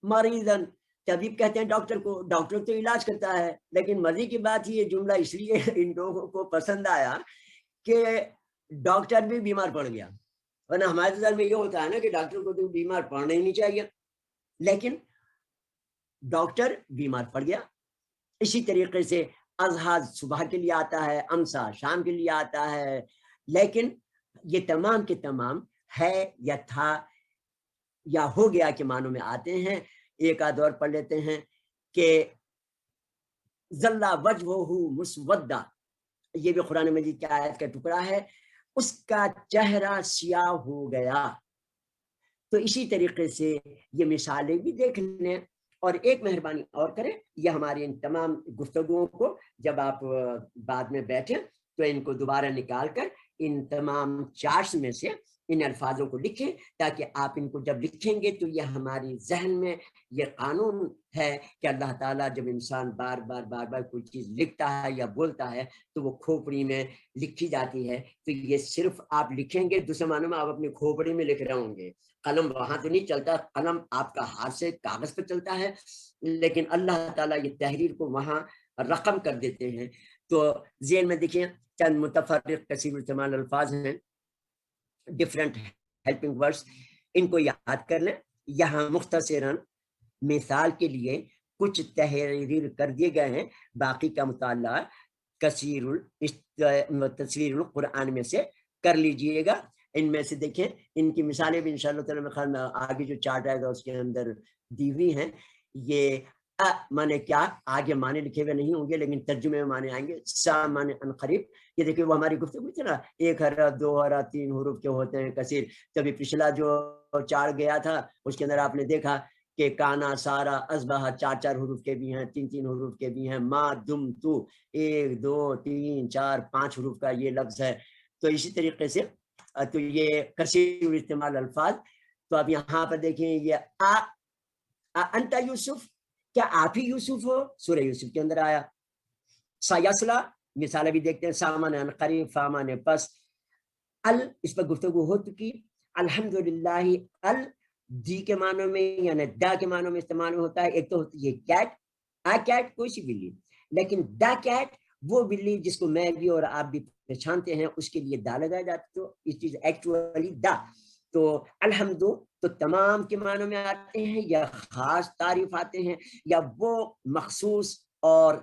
مریضاً، طبیب کہتے ہیں ڈاکٹر کو، ڈاکٹر تو علاج کرتا ہے، لیکن مزے کی بات یہ جملہ اس لیے ان لوگوں کو پسند آیا کہ ڈاکٹر بھی بیمار پڑ گیا، ورنہ ہمارے نظر میں یہ ہوتا ہے نا کہ ڈاکٹر کو تو بیمار پڑنا ہی نہیں چاہیے، لیکن ڈاکٹر بیمار پڑ گیا۔ اسی طریقے سے اضحیٰ صبح کے لیے آتا ہے، امسا شام کے لیے آتا ہے، لیکن یہ تمام کے تمام ہے یا تھا یا ہو گیا کے معنوں میں آتے ہیں۔ ایک آدھ اور پڑھ لیتے ہیں کہ ظل وجہہ مسودہ، یہ بھی قرآن مجید کی آیت کا ٹکڑا ہے، اس کا چہرہ سیاہ ہو گیا۔ تو اسی طریقے سے یہ مثالیں بھی دیکھ لیں، اور ایک مہربانی اور کریں، یہ ہماری ان تمام گفتگوؤں کو جب آپ بعد میں بیٹھیں تو ان کو دوبارہ نکال کر ان تمام چارٹس میں سے ان الفاظوں کو لکھیں، تاکہ آپ ان کو جب لکھیں گے تو یہ ہماری ذہن میں یہ قانون ہے کہ اللہ تعالیٰ جب انسان بار بار کوئی چیز لکھتا ہے یا بولتا ہے تو وہ کھوپڑی میں لکھی جاتی ہے، تو یہ صرف آپ لکھیں گے، دوسرے معنوں میں آپ اپنی کھوپڑی میں لکھ رہے ہوں گے، قلم وہاں تو نہیں چلتا، قلم آپ کا ہاتھ سے کاغذ پہ چلتا ہے، لیکن اللہ تعالیٰ یہ تحریر کو وہاں رقم کر دیتے ہیں۔ تو ذہن میں دیکھیں چند متفرق کثیر استعمال الفاظ ہیں، ڈفرینٹ ہیلپنگ ورڈس، ان کو یاد کر لیں. یہاں مختصراً مثال کے لیے کچھ تحریر کر دیے گئے ہیں، باقی کا مطالعہ تصویر القرآن میں سے کر لیجئے گا. ان میں سے دیکھیں، ان کی مثالیں بھی انشاءاللہ تعالی میں خیال آگے جو چارٹ آئے گا اس کے اندر دی ہوئی ہیں. یہ مانے کیا، آگے معنی لکھے ہوئے نہیں ہوں گے لیکن ترجمے میں معنی آئیں گے. سا مانے ان قریب. یہ دیکھیں وہ ہماری گفتگو تھی نا، 1 حرف 2 حرف 3 حروف کے ہوتے ہیں کثیر. تبھی پچھلا جو چارٹ گیا تھا اس کے اندر آپ نے دیکھا کہ کانا، سارا، اصبح 4 حروف کے بھی ہیں، 3 حروف کے بھی ہیں. ما، دم، تو 1 2 3 4 5 حروف کا یہ لفظ ہے. تو اسی طریقے سے تو یہ کثیر استعمال الفاظ. تو اب یہاں پر دیکھیں یہ انت یوسف، کیا آپ ہی یوسف ہو؟ سورہ یوسف کے اندر آیا. سایسلا، مثال ابھی دیکھتے ہیں. سامان ان قریب، فامان پس. اس پر گفتگو ہو چکی. الحمدللہ، دی کے معنوں میں یعنی دا کے معنوں میں استعمال ہوتا ہے. ایک تو ہوتی ہے کیٹ، کیٹ کوئی سی بلی، لیکن دا کیٹ وہ بلی جس کو میں بھی اور آپ بھی پہچانتے ہیں، اس کے لیے دا لگایا جاتا. تو اس چیز ایکچولی دا. تو الحمد تو تمام کے معنوں میں آتے ہیں، یا خاص تعریف آتے ہیں، یا وہ مخصوص اور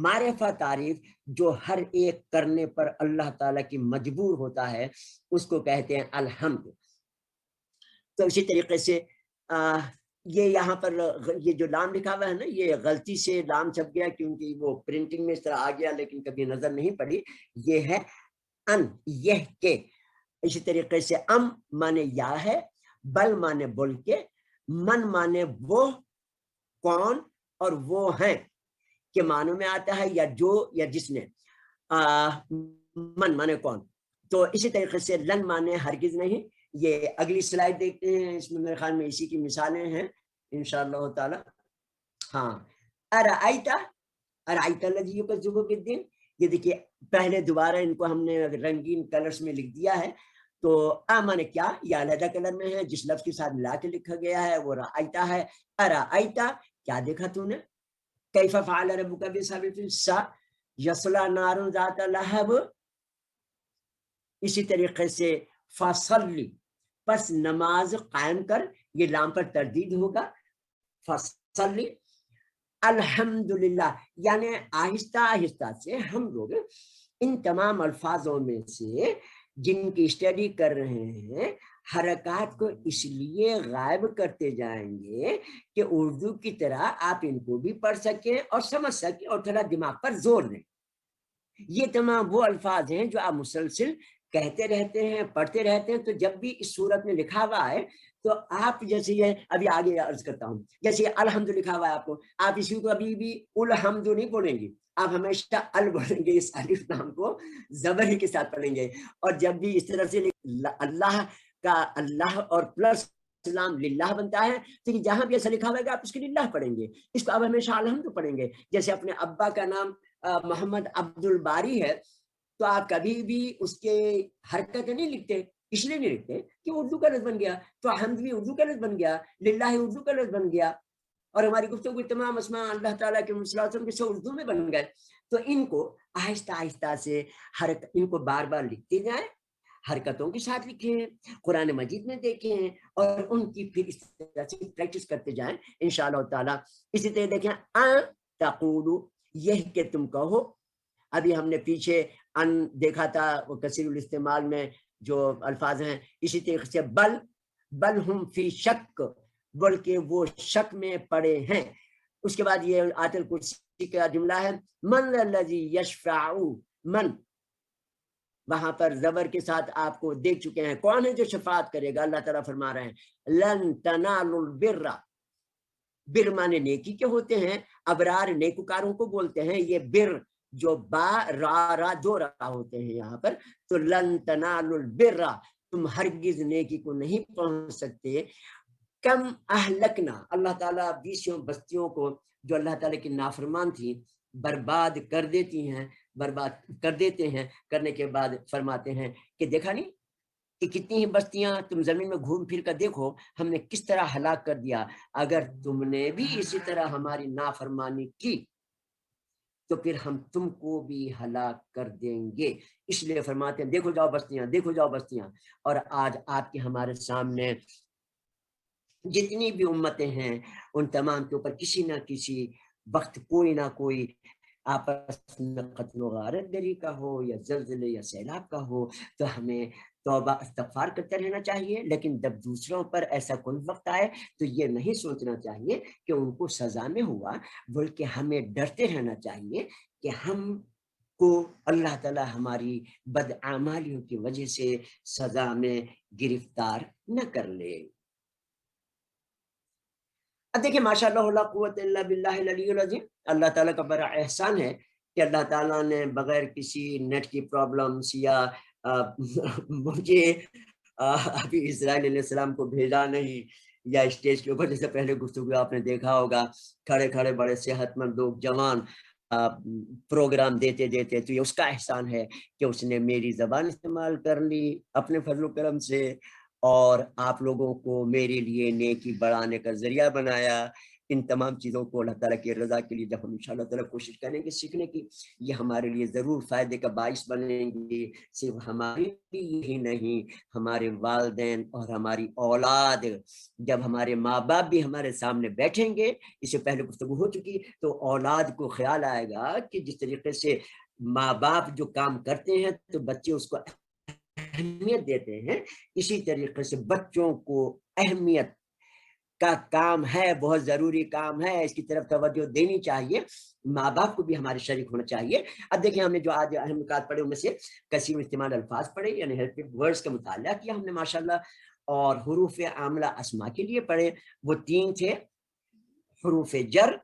معرفہ تعریف جو ہر ایک کرنے پر اللہ تعالیٰ کی مجبور ہوتا ہے، اس کو کہتے ہیں الحمد. تو اسی طریقے سے یہ یہاں پر یہ جو لام لکھا ہوا ہے نا، یہ غلطی سے لام چھپ گیا کیونکہ وہ پرنٹنگ میں اس طرح آ گیا لیکن کبھی نظر نہیں پڑی. یہ ہے ان، یہ کہ. اسی طریقے سے ام مانے یا ہے، بل مانے بول کے، من مانے وہ کون اور وہ ہیں کے معنوں میں آتا ہے، یا جو یا جس نے. من مانے کون. تو اسی طریقے سے لن مانے ہرگز نہیں. یہ اگلی سلائڈ دیکھتے ہیں، اس میں میرے خیال میں اسی کی مثالیں ہیں انشاءاللہ تعالی. ہاں، ارائیتا، ارائیتا الذی یکذب بالدین. یہ دیکھیے پہلے دوبارہ ان کو ہم نے رنگین کلرز میں لکھ دیا ہے. تو مانے کیا، یا علیحدہ کلر میں ہے، جس لفظ کے ساتھ ملا کے لکھا گیا ہے وہ رائیتا ہے. ارائیتا، کیا دیکھا تو نے. کیف فعل ربک باصحاب الفیل. سا یصلی نار ذات لہب. اسی طریقے سے فصلی، پس نماز قائم کر. یہ لام پر تردید ہوگا. فصلی. الحمدللہ، یعنی آہستہ آہستہ سے ہم لوگ ان تمام الفاظوں میں سے جن کی اسٹڈی کر رہے ہیں، حرکات کو اس لیے غائب کرتے جائیں گے کہ اردو کی طرح آپ ان کو بھی پڑھ سکیں اور سمجھ سکیں اور تھوڑا دماغ پر زور دیں. یہ تمام وہ الفاظ ہیں جو آپ مسلسل کہتے رہتے ہیں، پڑھتے رہتے ہیں. تو جب بھی اس صورت میں لکھا ہوا ہے تو آپ جیسے یہ ابھی آگے عرض کرتا ہوں، جیسے الحمد لکھا ہوا ہے آپ کو، آپ اسی کو ابھی بھی الحمد نہیں بولیں گے، آپ ہمیشہ ال بولیں گے. اس الف نام کو زبر کے ساتھ پڑھیں گے. اور جب بھی اس طرح سے اللہ کا اللہ اور پلس اسلام للہ بنتا ہے، تو جہاں بھی ایسا لکھا ہوا ہے آپ اس کے للہ پڑھیں گے. اس کو آپ ہمیشہ الحمد پڑھیں گے. جیسے اپنے ابا کا نام محمد عبد الباری ہے، تو آپ کبھی بھی اس کے حرکت نہیں لکھتے. اس لیے نہیں لکھتے کہ اردو کا لفظ بن گیا. تو حمد بھی اردو کا لفظ بن گیا، للہ اردو کا لفظ بن گیا، اور ہماری گفتگو تمام اسماء اللہ تعالیٰ کے وسلم کے اردو میں بن گئے. تو ان کو آہستہ آہستہ سے ان کو بار بار لکھتے جائیں، حرکتوں کے ساتھ لکھیں، قرآن مجید میں دیکھیں، اور ان کی پھر اس طرح سے پریکٹس کرتے جائیں انشاءاللہ تعالیٰ. اسی طرح دیکھیں تقولو، یہ کہ تم کہو. ابھی ہم نے پیچھے ان دیکھا تھا وہ کثیر الاستعمال میں جو الفاظ ہیں. اسی طریقے سے بل ہم فی شک، بلکہ وہ شک میں پڑے ہیں. اس کے بعد یہ آیت الکرسی کا جملہ ہے، من الذی یشفع. من وہاں پر زبر کے ساتھ آپ کو دیکھ چکے ہیں کون ہے جو شفاعت کرے گا. اللہ تعالیٰ فرما رہے ہیں لن تنالوا البر. بر مانے نیکی کے ہوتے ہیں، ابرار نیکوکاروں کو بولتے ہیں. یہ بر جو با را دو را ہوتے ہیں یہاں پر. تو لن تنالوا البر، تم ہرگز نیکی کو نہیں پہنچ سکتے. کم اہلکنا، اللہ تعالیٰ 20 بستیوں کو جو اللہ تعالیٰ کی نافرمان تھی برباد کر دیتی ہیں، برباد کر دیتے ہیں. کرنے کے بعد فرماتے ہیں کہ دیکھا نہیں کہ کتنی ہی بستیاں تم زمین میں گھوم پھر کر دیکھو ہم نے کس طرح ہلاک کر دیا. اگر تم نے بھی اسی طرح ہماری نافرمانی کی تو پھر ہم تم کو بھی ہلاک کر دیں گے. اس لیے فرماتے ہیں دیکھو جاؤ بستیاں، دیکھو جاؤ بستیاں. اور آج آپ کے ہمارے سامنے جتنی بھی امتیں ہیں ان تمام کے اوپر کسی نہ کسی وقت کوئی نہ کوئی آپس میں قتل و غارت گری کا ہو یا زلزلے یا سیلاب کا ہو. تو ہمیں توبہ استغفار کرتے رہنا چاہیے، لیکن جب دوسروں پر ایسا کوئی وقت آئے تو یہ نہیں سوچنا چاہیے کہ ان کو سزا میں ہوا، بلکہ ہمیں ڈرتے رہنا چاہیے کہ ہم کو اللہ تعالی ہماری بدعمالیوں کی وجہ سے سزا میں گرفتار نہ کر لے. اب دیکھیں ماشاء اللہ لا قوت الا باللہ العلی العظیم، اللہ تعالیٰ کا بڑا احسان ہے کہ اللہ تعالیٰ نے بغیر کسی نیٹ کی پرابلمس یا مجھے ابھی اسرائیل علیہ السلام کو بھیجا نہیں، یا اسٹیج کے اوپر جیسے پہلے گفتگو آپ نے دیکھا ہوگا کھڑے کھڑے بڑے صحت مند لوگ جوان پروگرام دیتے دیتے، تو یہ اس کا احسان ہے کہ اس نے میری زبان استعمال کر لی اپنے فضل و کرم سے، اور آپ لوگوں کو میرے لیے نیکی بڑھانے کا ذریعہ بنایا. ان تمام چیزوں کو اللہ تعالیٰ کی رضا کے لیے جب ہم انشاءاللہ تعالیٰ کوشش کریں گے سیکھنے کی، یہ ہمارے لیے ضرور فائدے کا باعث بنیں گے. صرف ہمارے لیے ہی نہیں، ہمارے والدین اور ہماری اولاد، جب ہمارے ماں باپ بھی ہمارے سامنے بیٹھیں گے، اس سے پہلے گفتگو ہو چکی، تو اولاد کو خیال آئے گا کہ جس طریقے سے ماں باپ جو کام کرتے ہیں تو بچے اس کو اہمیت دیتے ہیں، اسی طریقے سے بچوں کو اہمیت کا کام ہے، بہت ضروری کام ہے، اس کی طرف توجہ دینی چاہیے. ماں باپ کو بھی ہمارے شریک ہونا چاہیے. اب دیکھیں ہم نے جو آج اہم نکات پڑھے ان میں سے کثیر استعمال الفاظ پڑھے، یعنی ہیلپنگ ورڈز کا مطالعہ کیا ہم نے ماشاءاللہ، اور حروف عاملہ اسما کے لیے پڑھے. وہ 3 تھے، حروف جر،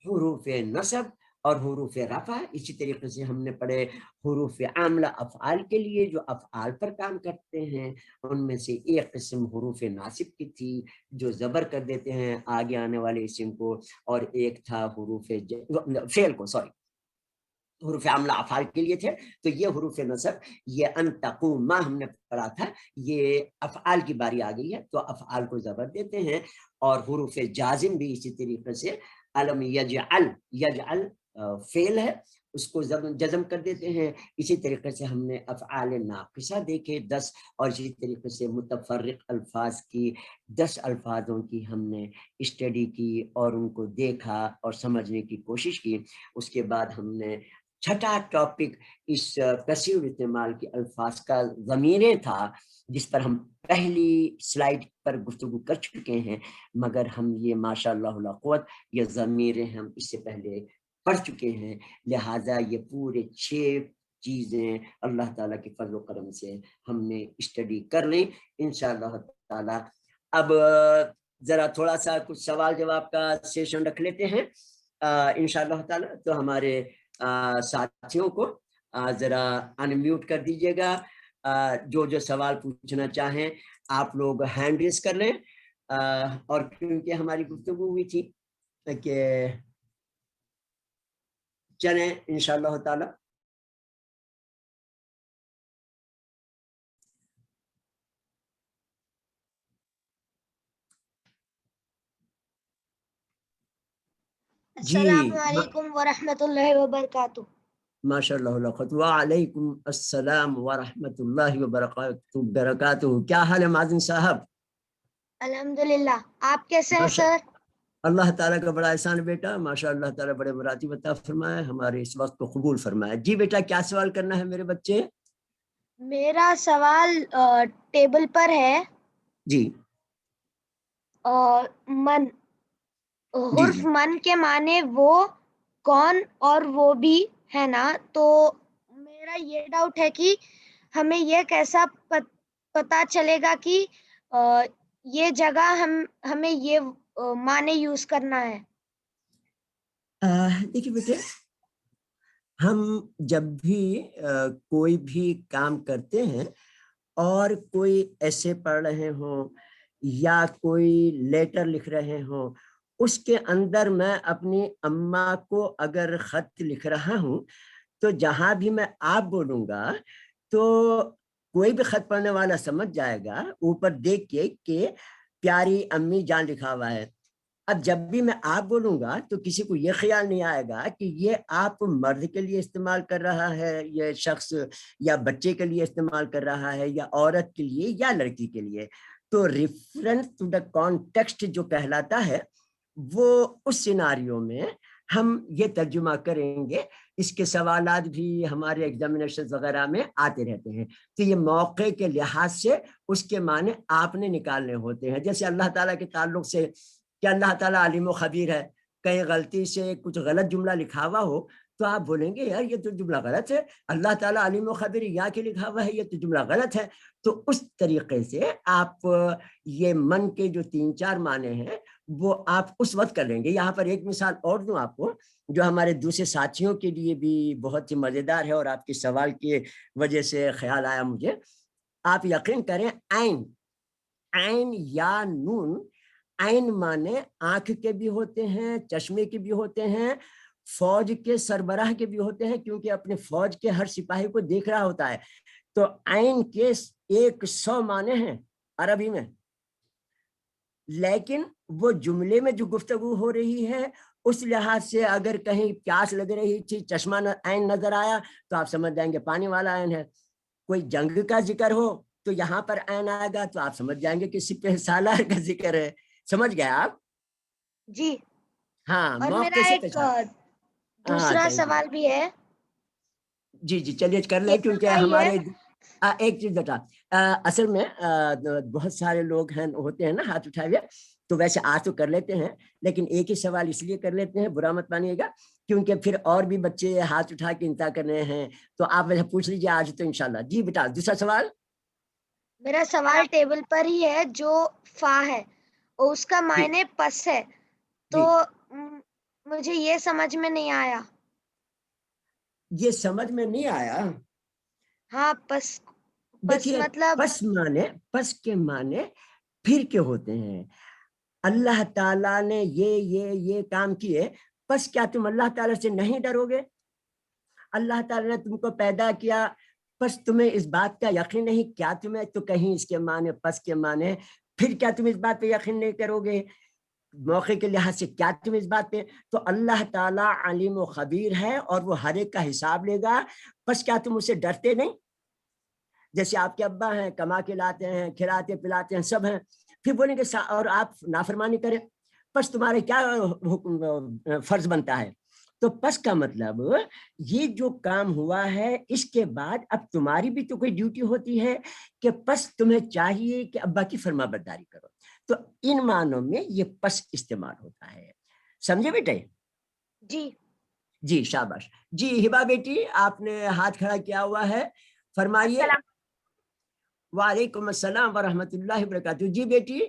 حروف نصب اور حروف رفع. اسی طریقے سے ہم نے پڑھے حروف عاملہ افعال کے لیے جو افعال پر کام کرتے ہیں. ان میں سے ایک قسم حروف ناصب کی تھی جو زبر کر دیتے ہیں آگے آنے والے اسم کو، اور ایک تھا حروف فعل کو، سوری حروف عاملہ افعال کے لیے تھے. تو یہ حروف نصب، یہ ان تقوم ہم نے پڑھا تھا، یہ افعال کی باری آ گئی ہے تو افعال کو زبر دیتے ہیں. اور حروف جازم بھی اسی طریقے سے، علم یجعل، یجعل فعل ہے اس کو جزم کر دیتے ہیں. اسی طریقے سے ہم نے افعال ناقصہ دیکھے 10، اور اسی طریقے سے متفرق الفاظ کی 10 الفاظوں کی ہم نے اسٹڈی کی اور ان کو دیکھا اور سمجھنے کی کوشش کی. اس کے بعد ہم نے چھٹا ٹاپک اس کثیر استعمال کے الفاظ کا ضمیریں تھا، جس پر ہم پہلی سلائیڈ پر گفتگو کر چکے ہیں، مگر ہم یہ ماشاء اللہ لا قوت یہ ضمیریں ہم اس سے پہلے پڑھ چکے ہیں. لہٰذا یہ پورے 6 چیزیں اللہ تعالیٰ کے فضل و کرم سے ہم نے اسٹڈی کر لیں انشاءاللہ تعالیٰ. اب ذرا تھوڑا سا کچھ سوال جواب کا سیشن رکھ لیتے ہیں انشاءاللہ تعالیٰ. تو ہمارے ساتھیوں کو ذرا انمیوٹ کر دیجیے گا، جو سوال پوچھنا چاہیں آپ لوگ ہینڈ ریز کر لیں. اور کیونکہ ہماری گفتگو ہوئی تھی کہ چلیں انشاءاللہ تعالی. السلام علیکم ورحمۃ اللہ وبرکاتہ. ماشاء اللہ، وعلیکم السلام ورحمۃ اللہ وبرکاتہ. کیا حال ہے مازن صاحب؟ الحمدللہ، آپ کیسے ہیں سر؟ اللہ تعالیٰ کا بڑا احسان ہے بیٹا، ماشاء اللہ تعالیٰ بڑے مراتب عطا فرمائے، ہمارے اس وقت کو قبول فرمائے. جی بیٹا کیا سوال کرنا ہے میرے بچے؟ میرا سوال ٹیبل پر ہے. جی من، حرف من کے معنی وہ، کون اور وہ بھی ہے نا. تو میرا یہ ڈاؤٹ ہے کہ ہمیں یہ کیسا پتا چلے گا کہ یہ جگہ ہمیں یہ معنی یوز کرنا ہے. دیکھیے بیٹے، ہم جب بھی کوئی بھی کام کرتے ہیں اور کوئی ایسے پڑھ رہے ہوں یا کوئی لیٹر لکھ رہے ہوں، اس کے اندر میں اپنی اماں کو اگر خط لکھ رہا ہوں تو جہاں بھی میں آپ بولوں گا تو کوئی بھی خط پڑھنے والا سمجھ جائے گا اوپر دیکھ کے کہ پیاری امی جان لکھا ہوا ہے. اب جب بھی میں آپ بولوں گا تو کسی کو یہ خیال نہیں آئے گا کہ یہ آپ مرد کے لیے استعمال کر رہا ہے یہ شخص، یا بچے کے لیے استعمال کر رہا ہے، یا عورت کے لیے یا لڑکی کے لیے. تو ریفرنس ٹو دا کانٹیکسٹ جو کہلاتا ہے وہ اس سیناریو میں ہم یہ ترجمہ کریں گے. اس کے سوالات بھی ہمارے ایگزامینیشن وغیرہ میں آتے رہتے ہیں. تو یہ موقع کے لحاظ سے اس کے معنی آپ نے نکالنے ہوتے ہیں. جیسے اللہ تعالیٰ کے تعلق سے کہ اللہ تعالیٰ علیم و خبیر ہے، کہیں غلطی سے کچھ غلط جملہ لکھا ہوا ہو تو آپ بولیں گے یار یہ تو جملہ غلط ہے، اللہ تعالیٰ علیم و خبیر یا کے لکھا ہوا ہے، یہ تو جملہ غلط ہے. تو اس طریقے سے آپ یہ من کے جو 3-4 معنی ہیں وہ آپ اس وقت کر لیں گے. یہاں پر ایک مثال اور دوں آپ کو جو ہمارے دوسرے ساتھیوں کے لیے بھی بہت ہی مزیدار ہے اور آپ کے سوال کی وجہ سے خیال آیا مجھے. آپ یقین کریں عین یا نون، عین معنی آنکھ کے بھی ہوتے ہیں، چشمے کے بھی ہوتے ہیں، فوج کے سربراہ کے بھی ہوتے ہیں، کیونکہ اپنے فوج کے ہر سپاہی کو دیکھ رہا ہوتا ہے. تو عین کے 100 معنی ہیں عربی میں، لیکن وہ جملے میں جو گفتگو ہو رہی ہے اس لحاظ سے اگر کہیں پیاس لگ رہی تھی، چشمہ عین نظر آیا تو آپ سمجھ جائیں گے پانی والا عین ہے. کوئی جنگ کا ذکر ہو تو یہاں پر عین آئے گا تو آپ سمجھ جائیں گے کہ سپہ سالار کا ذکر ہے. سمجھ گئے آپ؟ جی. ہاں اور موقع میرا سے ایک پہچان. دوسرا سوال بھی ہے. جی چلیے کر لیں، یہ کیونکہ بتائیے، ہمارے ایک چیز بتا، اصل میں بہت سارے لوگ ہیں ہوتے ہیں نا ہاتھ اٹھائے ہوئے، تو ویسے آج تو کر لیتے ہیں لیکن ایک ہی سوال اس لیے کر لیتے ہیں، برا مت مانیے گا، کیونکہ پھر اور بھی بچے ہاتھ اٹھا کے انتظار کر رہے ہیں. تو آپ ویسے پوچھ لیجیے آج تو انشاءاللہ. جی بیٹا دوسرا سوال. میرا سوال ٹیبل پر ہی ہے جو فا ہے اور اس کا معنی پس ہے، تو مجھے یہ سمجھ میں نہیں آیا. یہ سمجھ میں نہیں آیا؟ ہاں پس دیکھیے مطلب پس کے معنی پھر کے ہوتے ہیں. اللہ تعالیٰ نے یہ کام کیے، پس کیا تم اللہ تعالیٰ سے نہیں ڈرو گے؟ اللہ تعالیٰ نے تم کو پیدا کیا، پس تمہیں اس بات کا یقین نہیں کیا؟ تمہیں تو کہیں اس کے معنی پس کے معنی پھر کیا تم اس بات پہ یقین نہیں کرو گے؟ موقع کے لحاظ سے کیا تم اس بات پہ؟ تو اللہ تعالیٰ علیم و خبیر ہے اور وہ ہر ایک کا حساب لے گا. پس کیا تم اسے ڈرتے نہیں؟ جیسے آپ کے ابا ہیں، کما کے لاتے ہیں، کھلاتے پلاتے ہیں، سب ہیں، پھر بولیں گے اور آپ نافرمانی کریں، پس تمہارے کیا فرض بنتا ہے؟ تو پس کا مطلب یہ جو کام ہوا ہے اس کے بعد اب تمہاری بھی تو کوئی ڈیوٹی ہوتی ہے کہ پس تمہیں چاہیے کہ ابا کی فرما برداری کرو. تو ان معنوں میں یہ پس استعمال ہوتا ہے. سمجھے بیٹے؟ جی شاباش. جی ہبا بیٹی آپ نے ہاتھ کھڑا کیا ہوا ہے، فرمائیے. وعلیکم السلام ورحمۃ اللہ وبرکاتہ. جی بیٹی.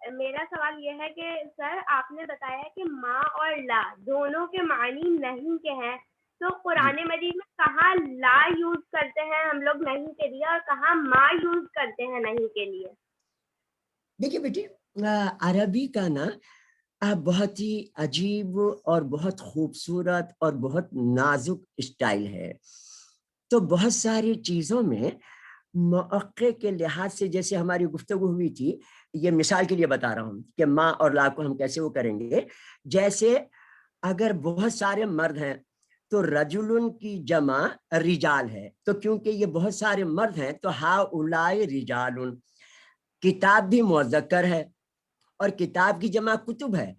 میرا سوال یہ ہے کہ سر آپ نے بتایا کہ ماں اور لا دونوں کے معنی نہیں کے ہیں، تو قرآن مجید میں کہاں لا یوز کرتے ہیں ہم لوگ نہیں کے لیے اور کہاں ماں یوز کرتے ہیں نہیں کے لیے؟ دیکھیے بیٹی عربی کا نا بہت ہی عجیب اور بہت خوبصورت اور بہت نازک اسٹائل ہے. تو بہت ساری چیزوں میں موقع کے لحاظ سے، جیسے ہماری گفتگو ہوئی تھی، یہ مثال کے لیے بتا رہا ہوں کہ ماں اور لا کو ہم کیسے وہ کریں گے. جیسے اگر بہت سارے مرد ہیں تو رجلن کی جمع رجال ہے، تو کیونکہ یہ بہت سارے مرد ہیں تو ہا اولائے رجالن. کتاب بھی مذکر ہے اور کتاب کی جمع کتب ہے،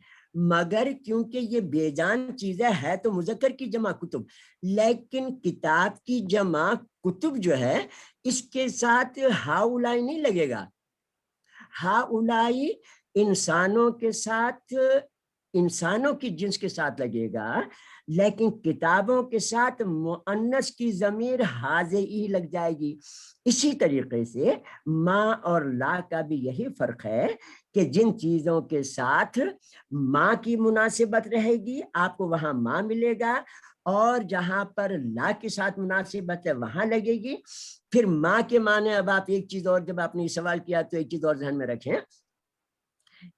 مگر کیونکہ یہ بے جان چیزیں ہے تو مذکر کی جمع کتب، لیکن کتاب کی جمع کتب جو ہے اس کے ساتھ ہا اولائی نہیں لگے گا. ہا اولائی انسانوں کے ساتھ، انسانوں کی جنس کے ساتھ لگے گا، لیکن کتابوں کے ساتھ مؤنث کی ضمیر حاضی لگ جائے گی. اسی طریقے سے ماں اور لا کا بھی یہی فرق ہے کہ جن چیزوں کے ساتھ ماں کی مناسبت رہے گی آپ کو وہاں ماں ملے گا، اور جہاں پر لا کے ساتھ مناسبت ہے وہاں لگے گی. پھر ماں کے معنی، اب آپ ایک چیز اور، جب آپ نے سوال کیا تو ایک چیز اور ذہن میں رکھیں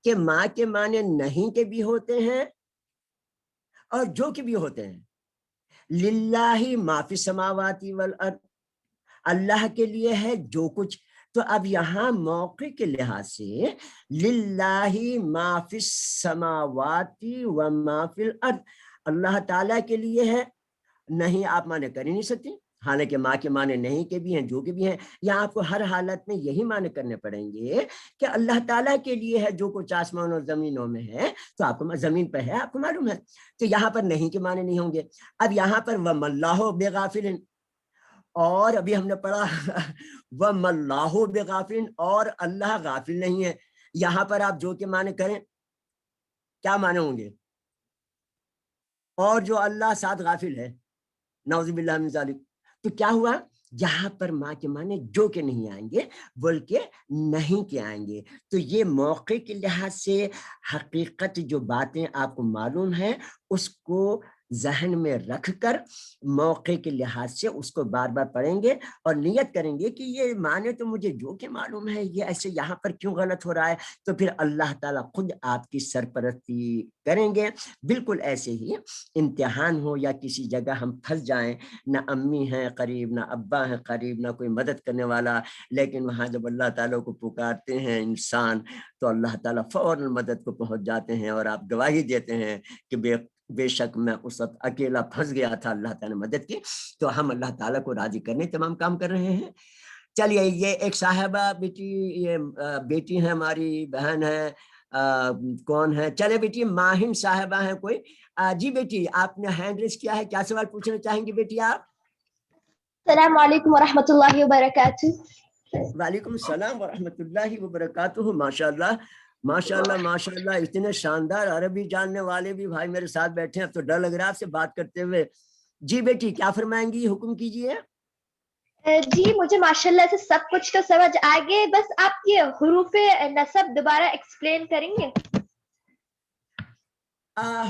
کہ ماں کے معنی نہیں کے بھی ہوتے ہیں اور جو کے بھی ہوتے ہیں. للہ ما فی السماوات والارض، اللہ کے لیے ہے جو کچھ تو اب یہاں موقع کے لحاظ سے للہ ما فی السماوات و ما فی الارض، اللہ تعالیٰ کے لیے ہے، نہیں آپ معنی کر ہی نہیں سکتے، حالانکہ ماں کے معنی نہیں کے بھی ہیں، جو کے بھی ہیں، یہاں آپ کو ہر حالت میں یہی معنی کرنے پڑیں گے کہ اللہ تعالیٰ کے لیے ہے جو کچھ آسمان اور زمینوں میں ہے، تو آپ کو زمین پہ ہے، آپ کو معلوم ہے، تو یہاں پر نہیں کے معنی نہیں ہوں گے۔ اب یہاں پر وَمَا اللَّهُ بِغَافِلٍ، اور ابھی ہم نے پڑھا وَمَا اللَّهُ بِغَافِلٍ، اور اللہ غافل نہیں ہے، یہاں پر آپ جو کے معنی کریں کیا معنی ہوں گے؟ اور جو اللہ ساتھ غافل ہے، نعوذ باللہ من ذالک، تو کیا ہوا؟ یہاں پر ماں کے معنی جو کے نہیں آئیں گے بلکہ نہیں کے آئیں گے۔ تو یہ موقع کے لحاظ سے حقیقت جو باتیں آپ کو معلوم ہیں اس کو ذہن میں رکھ کر موقع کے لحاظ سے اس کو بار بار پڑھیں گے اور نیت کریں گے کہ یہ معنی تو مجھے جو کہ معلوم ہے، یہ ایسے یہاں پر کیوں غلط ہو رہا ہے، تو پھر اللہ تعالیٰ خود آپ کی سرپرستی کریں گے۔ بالکل ایسے ہی امتحان ہو یا کسی جگہ ہم پھنس جائیں، نہ امی ہیں قریب، نہ ابا ہیں قریب، نہ کوئی مدد کرنے والا، لیکن وہاں جب اللہ تعالیٰ کو پکارتے ہیں انسان تو اللہ تعالیٰ فوراً مدد کو پہنچ جاتے ہیں، اور آپ گواہی دیتے ہیں کہ بے شک میں اس وقت اکیلا پھنس گیا تھا، اللہ تعالیٰ نے مدد کی۔ تو ہم اللہ تعالیٰ کو راضی کرنے تمام کام کر رہے ہیں۔ چلیے، یہ ایک صاحبہ بیٹی، یہ بیٹی ہے ہماری، بہن ہے، کون ہے؟ چلے بیٹی ماہم صاحبہ ہیں کوئی؟ جی بیٹی، آپ نے ہینڈ ریز کیا ہے، کیا سوال پوچھنا چاہیں گی بیٹی آپ؟ السلام علیکم ورحمۃ اللہ وبرکاتہ۔ وعلیکم السلام ورحمۃ اللہ وبرکاتہ۔ ماشاء اللہ ماشاء اللہ ماشاء اللہ، اتنے شاندار عربی جاننے والے بھی بھائی میرے ساتھ بیٹھے ہیں، اب تو ڈر لگ رہا ہے آپ سے بات کرتے ہوئے۔ جی بیٹی کیا فرمائیں گی، حکم کیجیے۔ جی مجھے ماشاءاللہ سے سب کچھ تو سمجھ آ گئے، بس آپ یہ حروف نصب دوبارہ ایکسپلین کریں گے؟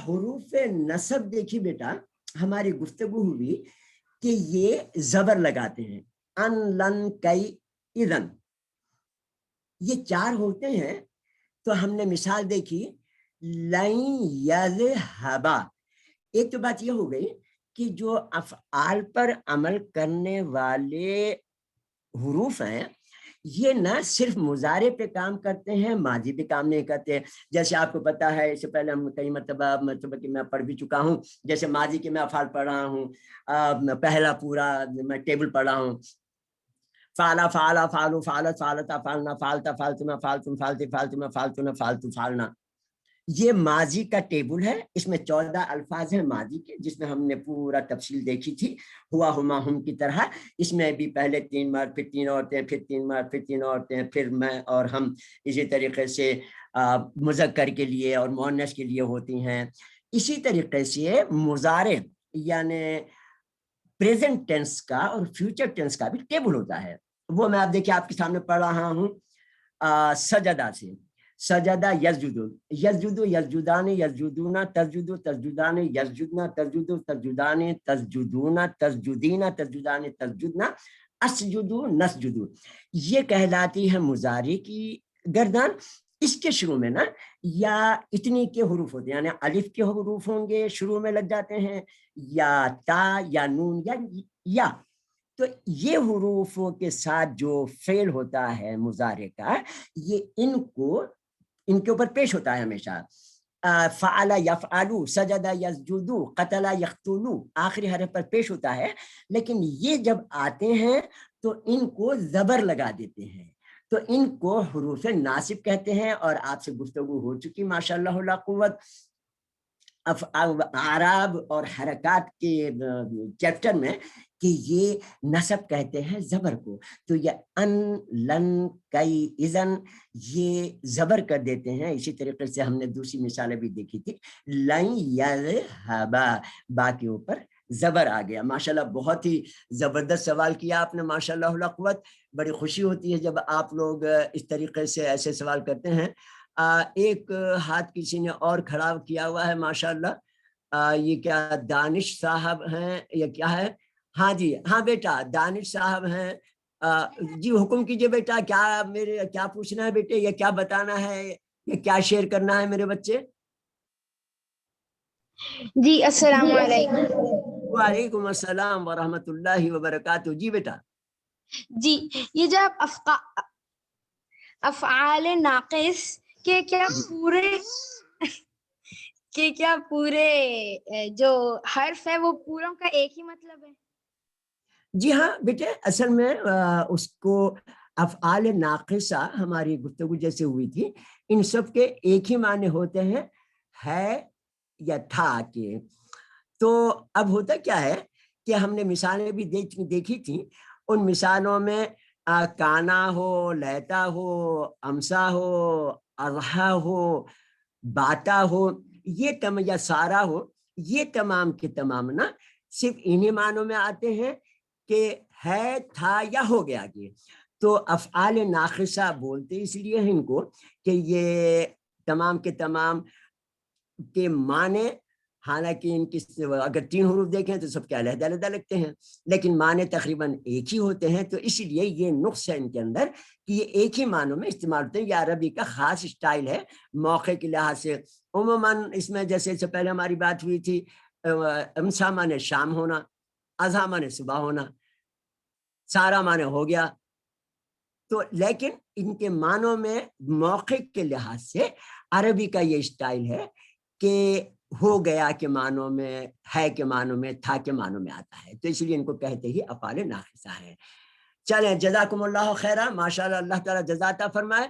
حروف نصب دیکھیے بیٹا، ہماری گفتگو ہوئی کہ یہ زبر لگاتے ہیں، ان لن کئی اذن، یہ چار ہوتے ہیں۔ تو ہم نے مثال دیکھی لن یذہبا، ایک تو بات یہ ہو گئی کہ جو افعال پر عمل کرنے والے حروف ہیں یہ نہ صرف مضارع پہ کام کرتے ہیں، ماضی پہ کام نہیں کرتے۔ جیسے آپ کو پتا ہے، اس سے پہلے ہم کئی مرتبہ کہ میں پڑھ بھی چکا ہوں، جیسے ماضی کے میں افعال پڑھ رہا ہوں، پہلا پورا میں ٹیبل پڑھ رہا ہوں، فعلا فعلا فعلو فعلت فعلتا فعلنا فعلتا فعلتما فعلتم فعلتی فعلتما فعلتنا فعلتو فعلنا، یہ ماضی کا ٹیبل ہے۔ اس میں 14 الفاظ ہیں ماضی کے، جس میں ہم نے پورا تفصیل دیکھی تھی، ہوا ہما ہم کی طرح۔ اس میں بھی پہلے 3 مرد، پھر 3 عورتیں، پھر 3 مرد، پھر 3 عورتیں، پھر میں اور ہم، اسی طریقے سے مذکر کے لیے اور مؤنث کے لیے ہوتی ہیں۔ اسی طریقے سے مضارع یعنی پریزنٹ ٹینس کا اور فیوچر ٹینس کا بھی ٹیبل ہوتا ہے، وہ میں آپ دیکھیں آپ کے سامنے پڑھ رہا ہوں۔ سجدہ سے سجدہ یسجدو، یسجدو یسجدان یسجدون، تسجدو تسجدان یسجدنا، تسجدو تسجدان تسجدون، تسجدین تسجدان تسجدنا، اسجدو نسجدو، یہ کہلاتی ہے مضارع کی گردان۔ اس کے شروع میں نا یا اتنی کے حروف ہوتے ہیں، یعنی الف کے حروف ہوں گے شروع میں لگ جاتے ہیں، یا تا یا نون یا تو یہ حروف کے ساتھ جو فعل ہوتا ہے مضارع کا، یہ ان کے اوپر پیش ہوتا ہے ہمیشہ۔ فعل یفعلو، سجد یسجدو، قتل یقتلو، آخری حرف پر پیش ہوتا ہے، لیکن یہ جب آتے ہیں تو ان کو زبر لگا دیتے ہیں، تو ان کو حروف ناصب کہتے ہیں۔ اور آپ سے گفتگو ہو چکی ماشاءاللہ لا قوت اعراب اور حرکات کے چیپٹر میں کہ یہ نصب کہتے ہیں زبر کو، تو یہ ان لن کئی اذن یہ زبر کر دیتے ہیں۔ اسی طریقے سے ہم نے دوسری مثالیں بھی دیکھی تھی، لن یذہبا، با کے اوپر زبر آ گیا۔ ماشاءاللہ بہت ہی زبردست سوال کیا آپ نے، ماشاءاللہ لا قوت، بڑی خوشی ہوتی ہے جب آپ لوگ اس طریقے سے ایسے سوال کرتے ہیں۔ ایک ہاتھ کسی نے اور کھڑا کیا ہوا ہے ماشاءاللہ، یہ کیا دانش صاحب ہیں یا کیا ہے؟ ہاں جی ہاں بیٹا دانش صاحب ہیں، جی حکم کیجئے بیٹا، کیا پوچھنا ہے بیٹے، یا کیا بتانا ہے، یا کیا شیئر کرنا ہے میرے بچے؟ جی السلام علیکم۔ وعلیکم السلام ورحمۃ اللہ وبرکاتہ۔ جی بیٹا جی یہ جب افعال ناقص کے کیا پورے جو حرف ہے وہ پوروں کا ایک ہی مطلب ہے؟ جی ہاں بیٹے، اصل میں اس کو افعال ناقصہ ہماری گفتگو جیسے ہوئی تھی، ان سب کے ایک ہی معنی ہوتے ہیں ہے یا تھا کے۔ تو اب ہوتا کیا ہے کہ ہم نے مثالیں بھی دیکھی تھیں، ان مثالوں میں کانا ہو، لیتا ہو، امسا ہو، اضحا ہو، باتا ہو، یہ یا سارا ہو، یہ تمام کے تمام نا صرف انہی معنوں میں آتے ہیں کہ ہے، تھا یا ہو گیا کہ۔ تو افعال ناقصہ بولتے اس لیے ہیں ان کو کہ یہ تمام کے تمام کے معنی، حالانکہ ان کی اگر 3 حروف دیکھیں تو سب کے علیحدہ علیحدہ لگتے ہیں، لیکن معنی تقریباً ایک ہی ہوتے ہیں۔ تو اس لیے یہ نقص ہے ان کے اندر کہ یہ ایک ہی معنوں میں استعمال ہوتے ہیں۔ یہ عربی کا خاص اسٹائل ہے موقع کے لحاظ سے۔ عموماً اس میں جیسے سے پہلے ہماری بات ہوئی تھی، امسا مانے شام ہونا، اضحیٰ مانے صبح ہونا، سارا مانے ہو گیا۔ تو لیکن ان کے معنوں میں موقع کے لحاظ سے عربی کا یہ اسٹائل ہے کہ ہو گیا کے معنوں میں، ہے کے معنوں میں، تھا کے معنوں میں آتا ہے۔ تو اس لیے ان کو کہتے ہی افعال ناقصہ ہے۔ چلیں، جزاکم اللہ خیرہ، ماشاءاللہ، اللہ تعالیٰ جزا عطا فرمائے۔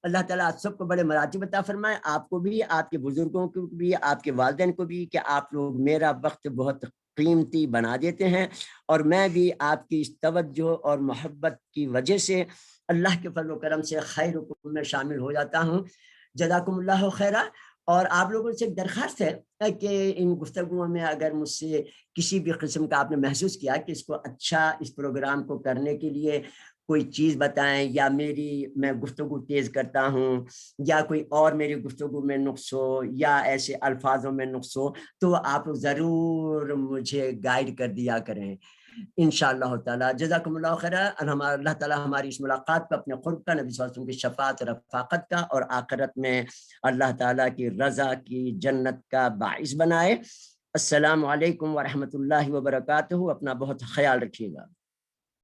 اللہ تعالیٰ آپ سب کو بڑے مراتب عطا فرمائے، آپ کو بھی، آپ کے بزرگوں کو بھی، آپ کے والدین کو بھی، کہ آپ لوگ میرا وقت بہت قیمتی بنا دیتے ہیں، اور میں بھی آپ کی اس توجہ اور محبت کی وجہ سے اللہ کے فضل و کرم سے خیر حکم میں شامل ہو جاتا ہوں۔ جزاکم اللہ خیرہ۔ اور آپ لوگوں سے ایک درخواست ہے کہ ان گفتگوؤں میں اگر مجھ سے کسی بھی قسم کا آپ نے محسوس کیا کہ اس کو اچھا، اس پروگرام کو کرنے کے لیے کوئی چیز بتائیں، یا میں گفتگو تیز کرتا ہوں، یا کوئی اور میری گفتگو میں نقص ہو، یا ایسے الفاظوں میں نقص ہو، تو آپ ضرور مجھے گائیڈ کر دیا کریں انشاءاللہ تعالی۔ جزاکم اللہ خیر۔ اللہ تعالی ہماری اس ملاقات کو اپنے قرب کا، نبی صلی اللہ علیہ وسلم کی شفاعت اور رفاقت کا، اور آخرت میں اللہ تعالی کی رضا کی جنت کا باعث بنائے۔ السلام علیکم ورحمۃ اللہ وبرکاتہ۔ اپنا بہت خیال رکھیے گا۔